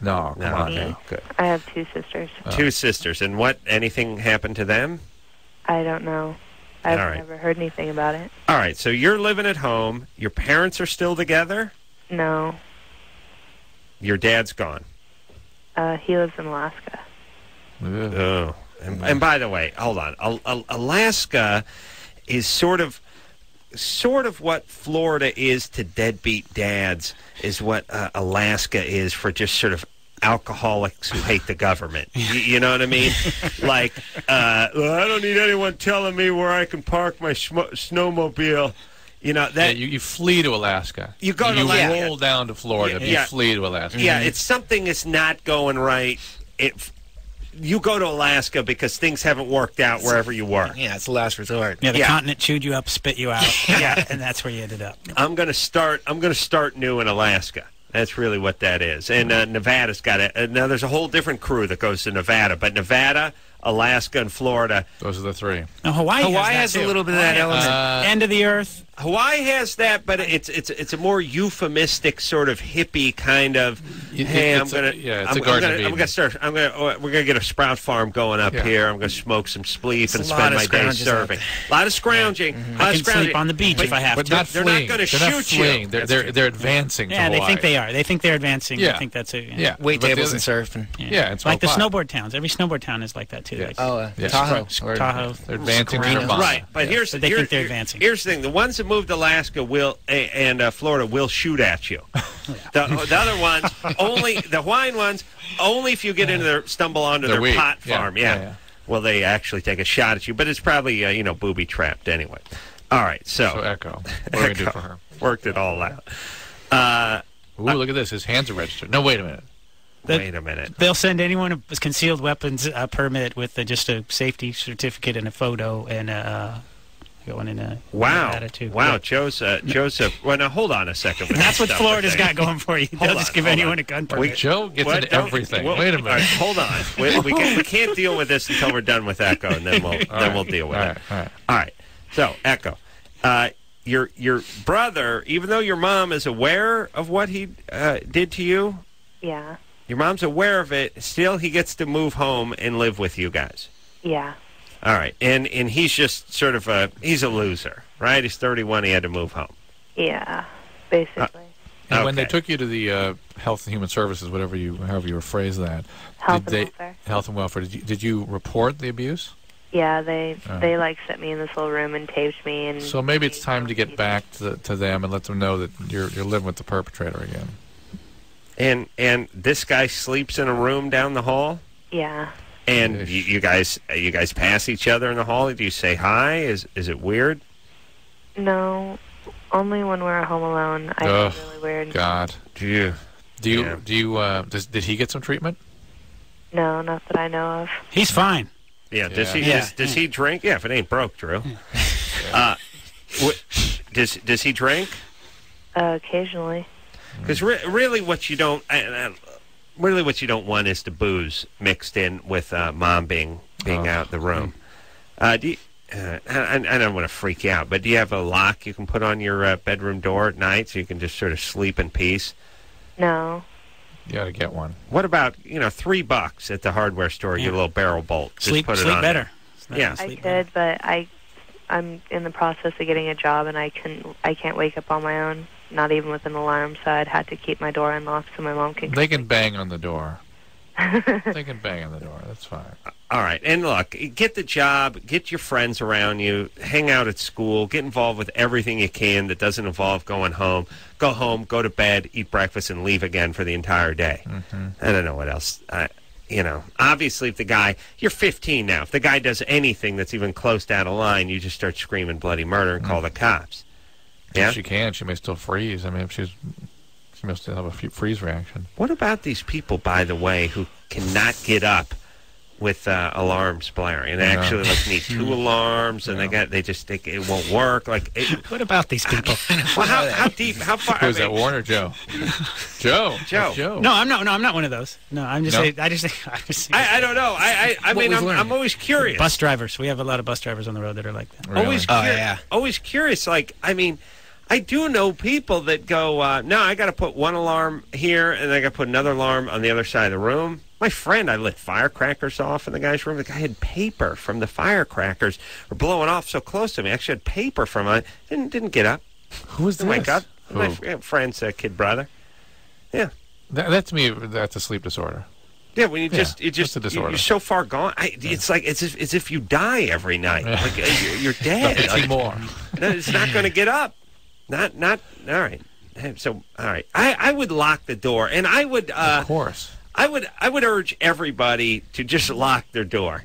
No, come on. Okay, good. I have 2 sisters. Two sisters. And anything happened to them? I don't know. I've never heard anything about it. All right, so you're living at home. Your parents are still together? No. Your dad's gone? He lives in Alaska. Oh. And by the way, hold on. Alaska is sort of what Florida is to deadbeat dads is what Alaska is for just sort of alcoholics who hate the government. You know what I mean? Like, I don't need anyone telling me where I can park my snowmobile. You know that you flee to Alaska. You go to Alaska. You roll down to Florida. But you flee to Alaska. Yeah, it's something that's not going right. You go to Alaska because things haven't worked out wherever you were. Yeah, it's the last resort. Yeah, the continent chewed you up, spit you out. Yeah, and that's where you ended up. I'm going to start new in Alaska. That's really what that is. And Nevada's got it. Now there's a whole different crew that goes to Nevada, but Nevada, Alaska, and Florida. Those are the 3. Now, Hawaii has a little bit of that element. End of the earth. Hawaii has that, but it's a more euphemistic sort of hippie kind of. Hey, we're gonna get a sprout farm going up here. I'm gonna smoke some spleef and spend my day surfing. A lot of scrounging. I can sleep on the beach if I have to. But they're not going to shoot you. They're advancing. Yeah, to they Hawaii. think they are. They think they're advancing. Yeah. I think that's it. Yeah. Weight tables and surfing. Yeah, it's like the snowboard towns. Every snowboard town is like that too. Yes. Like, Tahoe. Tahoe. They're advancing. Right, but they think they're advancing. Here's the thing: the ones that moved to Alaska and Florida will shoot at you. The other ones, only the Hawaiian ones, only if you get into stumble onto their pot farm. Yeah. Well, they actually take a shot at you, but it's probably booby trapped anyway. All right, so Echo, what are we gonna do for her? Worked it all out. Ooh, look at this. His hands are registered. No, wait a minute. Wait a minute. They'll send anyone a concealed weapons permit with just a safety certificate and a photo and going in a attitude. Wow, Joseph. Well, now hold on a second. That's what Florida's got going for you. They'll just give anyone a gun permit. Joe gets into everything. Wait a minute. Right, hold on. We can't deal with this until we're done with Echo, and then we'll deal with it. All right. So Echo, your brother, even though your mom is aware of what he did to you, Yeah. Your mom's aware of it. Still, he gets to move home and live with you guys. Yeah. All right, and he's just sort of he's a loser, right? He's 31. He had to move home. Yeah, basically. And when they took you to the Health and Human Services, however you phrase that, Health and Welfare. Health and Welfare. Did you report the abuse? Yeah, they set me in this little room and taped me. And so maybe it's time to get back to them and let them know that you're living with the perpetrator again. And this guy sleeps in a room down the hall? Yeah. And you guys pass each other in the hall? Do you say hi? Is it weird? No, only when we're at home alone. I feel really weird. God. Did he get some treatment? No, not that I know of. He's fine. Yeah. Does he drink? Yeah, if it ain't broke, Drew. Does he drink? Occasionally. Because really, what you don't want is the booze mixed in with mom being out of the room. I don't want to freak you out, but do you have a lock you can put on your bedroom door at night so you can just sort of sleep in peace? No. You got to get one. What about $3 at the hardware store? Get a little barrel bolt. Just sleep put it on better. Yeah, I could, but I'm in the process of getting a job, and I can't wake up on my own. Not even with an alarm, so I'd have to keep my door unlocked so my mom can. They can bang on the door. They can bang on the door. That's fine. All right. And look, get the job, get your friends around you, hang out at school, get involved with everything you can that doesn't involve going home. Go home, go to bed, eat breakfast, and leave again for the entire day. Mm-hmm. I don't know what else. Obviously, if the guy, you're 15 now, if the guy does anything that's even close down a line, you just start screaming bloody murder and call the cops. Yeah, if she can. She may still freeze. I mean, she may still have a freeze reaction. What about these people, by the way, who cannot get up with alarms blaring and actually need 2 alarms and it won't work? What about these people? Well, how deep? How far? Who's that? Warner? Joe? Joe. No, I'm not one of those. No, I'm just saying. I don't know. I'm always curious. Bus drivers. We have a lot of bus drivers on the road that are like that. Really? Always curious. I do know people that go, no, I got to put one alarm here, and I got to put another alarm on the other side of the room. My friend, I lit firecrackers off in the guy's room. The guy had paper from the firecrackers were blowing off so close to me. I actually had paper from it. Didn't get up. Who was this? Wake up. My friend's kid brother. Yeah. That to me, that's a sleep disorder. Yeah, when you're so far gone. It's like as if you die every night. Like you're dead. Anymore. It's not going to get up. Not all right. So all right. I would lock the door, and I would. Of course. I would urge everybody to just lock their door.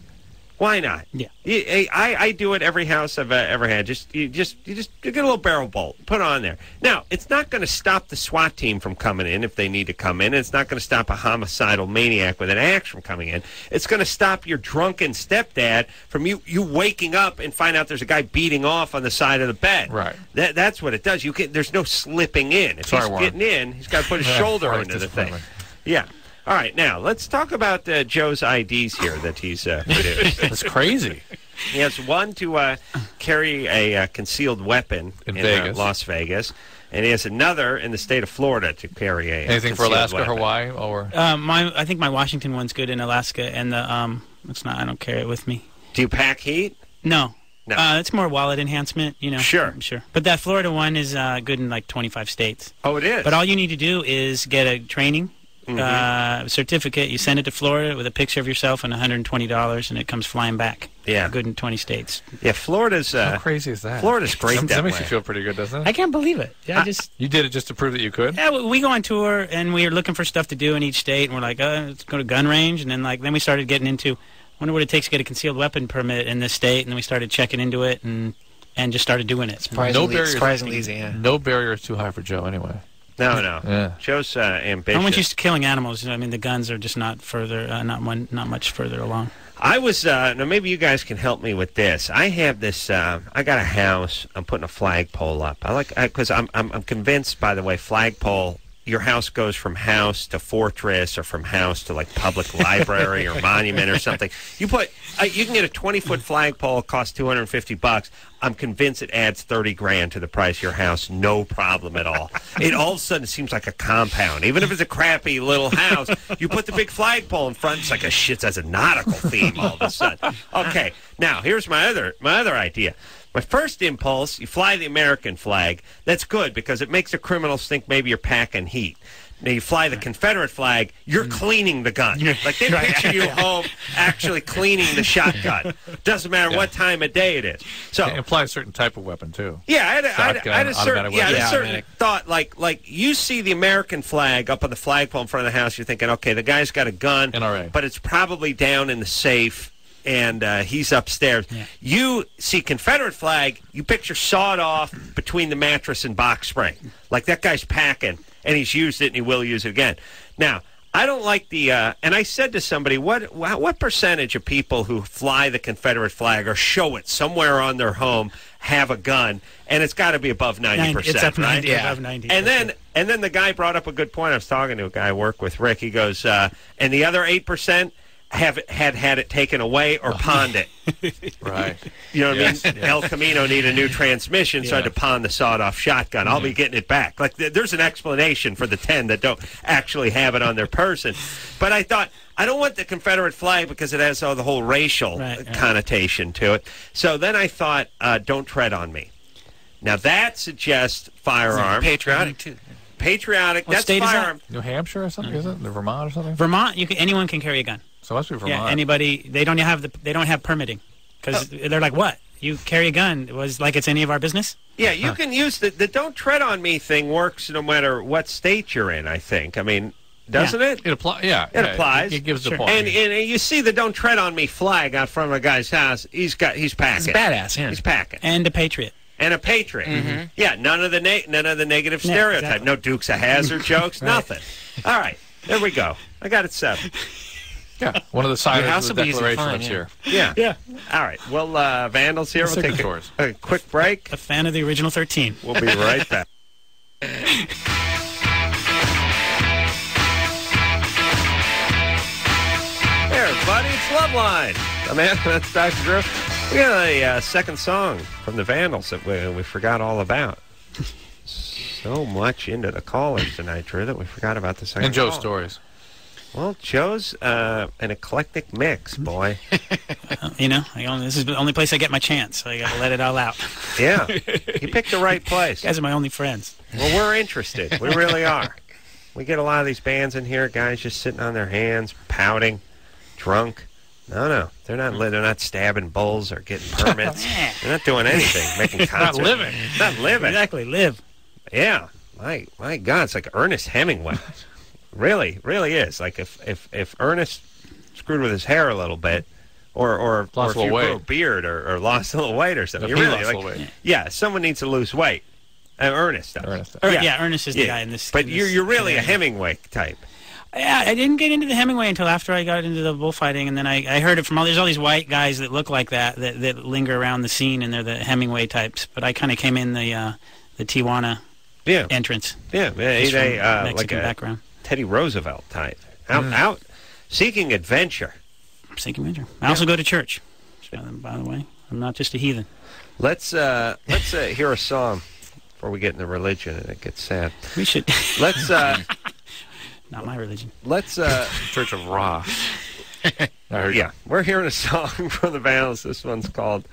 Why not? Yeah. I do it every house I've ever had. You just get a little barrel bolt, put it on there. Now, it's not going to stop the SWAT team from coming in if they need to come in. It's not going to stop a homicidal maniac with an axe from coming in. It's going to stop your drunken stepdad from you waking up and find out there's a guy beating off on the side of the bed. Right. That's what it does. There's no slipping in. If he's getting in, he's got to put his shoulder into the thing. Yeah. All right, now let's talk about Joe's IDs here that he's produced. That's crazy. He has one to carry a concealed weapon in Vegas. Las Vegas, and he has another in the state of Florida to carry a anything for Alaska, weapon. Hawaii, or I think my Washington one's good in Alaska, and the it's not. I don't carry it with me. Do you pack heat? No. No. It's more wallet enhancement, you know. Sure. But that Florida one is good in like 25 states. Oh, it is? But all you need to do is get a training certificate. You send it to Florida with a picture of yourself and $120, and it comes flying back. Yeah. Good in 20 states. Yeah, Florida's... how crazy is that? Florida's great that makes way. you feel pretty good, doesn't it? I can't believe it. Yeah, you did it just to prove that you could? Yeah, we go on tour, and we are looking for stuff to do in each state, and we're like, let's go to gun range, and then we started getting into... wonder what it takes to get a concealed weapon permit in this state, and then we started checking into it and just started doing it. Surprisingly easy, yeah. No barrier is too high for Joe, anyway. No. Yeah. Joe's ambitious. I'm not used to killing animals. I mean, the guns are just not further, not much further along. I was, now maybe you guys can help me with this. I have this, I got a house, I'm putting a flagpole up. Because I'm convinced, by the way, flagpole, your house goes from house to fortress or from house to like public library or monument or something. You can get a 20-foot flagpole, cost $250. I'm convinced it adds $30,000 to the price of your house, no problem at all. It all of a sudden seems like a compound, even if it's a crappy little house. You put the big flagpole in front, it's like it has a nautical theme all of a sudden. Okay, now here's my other idea. My first impulse, you fly the American flag. That's good because it makes the criminals think maybe you're packing heat. Now, you fly the Confederate flag, you're cleaning the gun. Like, they picture you home actually cleaning the shotgun. Doesn't matter what time of day it is. So it implies a certain type of weapon, too. Yeah, I had a certain thought, like you see the American flag up on the flagpole in front of the house, you're thinking, okay, the guy's got a gun, NRA. But it's probably down in the safe. And he's upstairs. Yeah. You see Confederate flag, you picture sawed off between the mattress and box spring. Like that guy's packing, and he's used it, and he will use it again. Now, I don't like the, and I said to somebody, what percentage of people who fly the Confederate flag or show it somewhere on their home have a gun? And it's got to be above 90%. It's up 90, right? above 90. And then the guy brought up a good point. I was talking to a guy I work with, Rick. He goes, and the other 8%, had it taken away or pawned it. Right. You know what I mean? El Camino need a new transmission, so I had to pawn the sawed-off shotgun. I'll be getting it back. Like, there's an explanation for the 10 that don't actually have it on their person. But I thought, I don't want the Confederate flag because it has the whole racial connotation to it. So then I thought, don't tread on me. Now, that suggests firearm. Patriotic, too. Patriotic, what that's state firearm. Is that? New Hampshire or something, is it? Vermont or something? Vermont, anyone can carry a gun. So it must be Vermont. Yeah, anybody. They don't have permitting because they're like, what? You carry a gun? It was like it's any of our business? Yeah, you can use the "don't tread on me" thing. Works no matter what state you're in. I think. I mean, doesn't it? It applies. Yeah, it applies. It gives the point. And you see the "don't tread on me" flag out front of a guy's house. He's packing. He's a badass. Yeah. He's packing. And a patriot. And a patriot. Mm-hmm. Yeah, none of the negative stereotype. Exactly. No Dukes of Hazzard jokes. Nothing. All right, there we go. I got it 7. Yeah, one of the signers of the Declaration that's here. Yeah. All right. Well, Vandals here. We'll take a quick break. A fan of the original 13. We'll be right back. Hey, everybody. It's Loveline. That's Dr. Drew. We got a second song from the Vandals that we forgot all about. So much into the callers tonight, Drew, that we forgot about the second And Joe's caller. stories. Well, Joe's an eclectic mix, boy. This is the only place I get my chance, so I got to let it all out. Yeah, you picked the right place. You guys are my only friends. Well, we're interested. We really are. We get a lot of these bands in here, guys just sitting on their hands, pouting, drunk. No, they're not stabbing bulls or getting permits. They're not doing anything, making concerts. Not living. Exactly, live. Yeah, my God, it's like Ernest Hemingway. Really is. Like if Ernest screwed with his hair a little bit, or if you grew a beard or lost a little weight or something, you really like. Yeah, someone needs to lose weight. Ernest does. Ernest is the guy in this. But you're really a Hemingway type. Yeah, I didn't get into the Hemingway until after I got into the bullfighting, and then I heard it from there's all these white guys that look like that linger around the scene, and they're the Hemingway types. But I kind of came in the Tijuana entrance. Yeah, Mexican like a background. Teddy Roosevelt type. Out seeking adventure. Seeking adventure. I also go to church. by the way. I'm not just a heathen. Let's hear a song before we get into religion and it gets sad. We should. Let's not my religion. Let's Church of Ra. Yeah, we're hearing a song from the Vandals. This one's called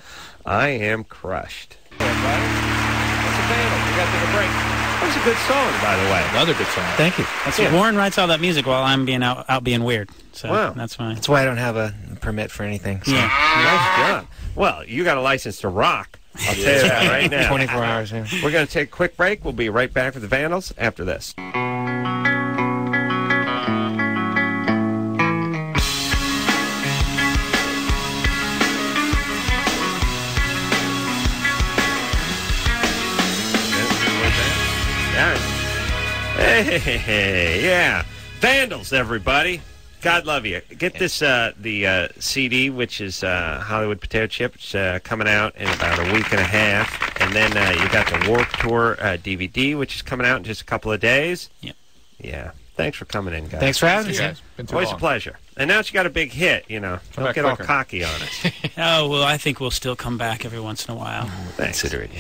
"I Am Crushed." Hey, everybody. That's the Vandals. We got to take a break. That was a good song, by the way. Another good song. Thank you. Warren writes all that music while I'm being out being weird. So wow. That's fine. That's why I don't have a permit for anything. So. Yeah. Nice job. Well, you got a license to rock. I'll tell you that right now. 24 hours. Yeah. We're going to take a quick break. We'll be right back with the Vandals after this. Hey, yeah. Vandals, everybody. God love you. Get this, the CD, which is Hollywood Potato Chip. It's coming out in about a week and a half. And then you got the Warped Tour DVD, which is coming out in just a couple of days. Yep. Yeah. Thanks for coming in, guys. Thanks for having us. Always a pleasure. And now that you got a big hit, you know, don't get all cocky on us. Oh, well, I think we'll still come back every once in a while. Consider it.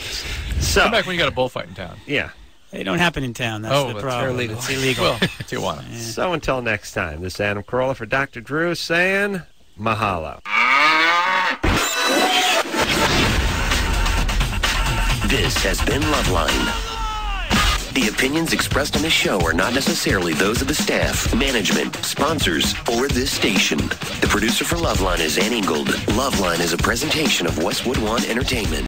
So, come back when you got a bullfight in town. Yeah. They don't happen in town. That's the problem. It's illegal. Well, Tijuana. Yeah. So until next time, this is Adam Carolla for Dr. Drew saying mahalo. This has been Loveline. The opinions expressed on this show are not necessarily those of the staff, management, sponsors, or this station. The producer for Loveline is Ann Ingold. Loveline is a presentation of Westwood One Entertainment.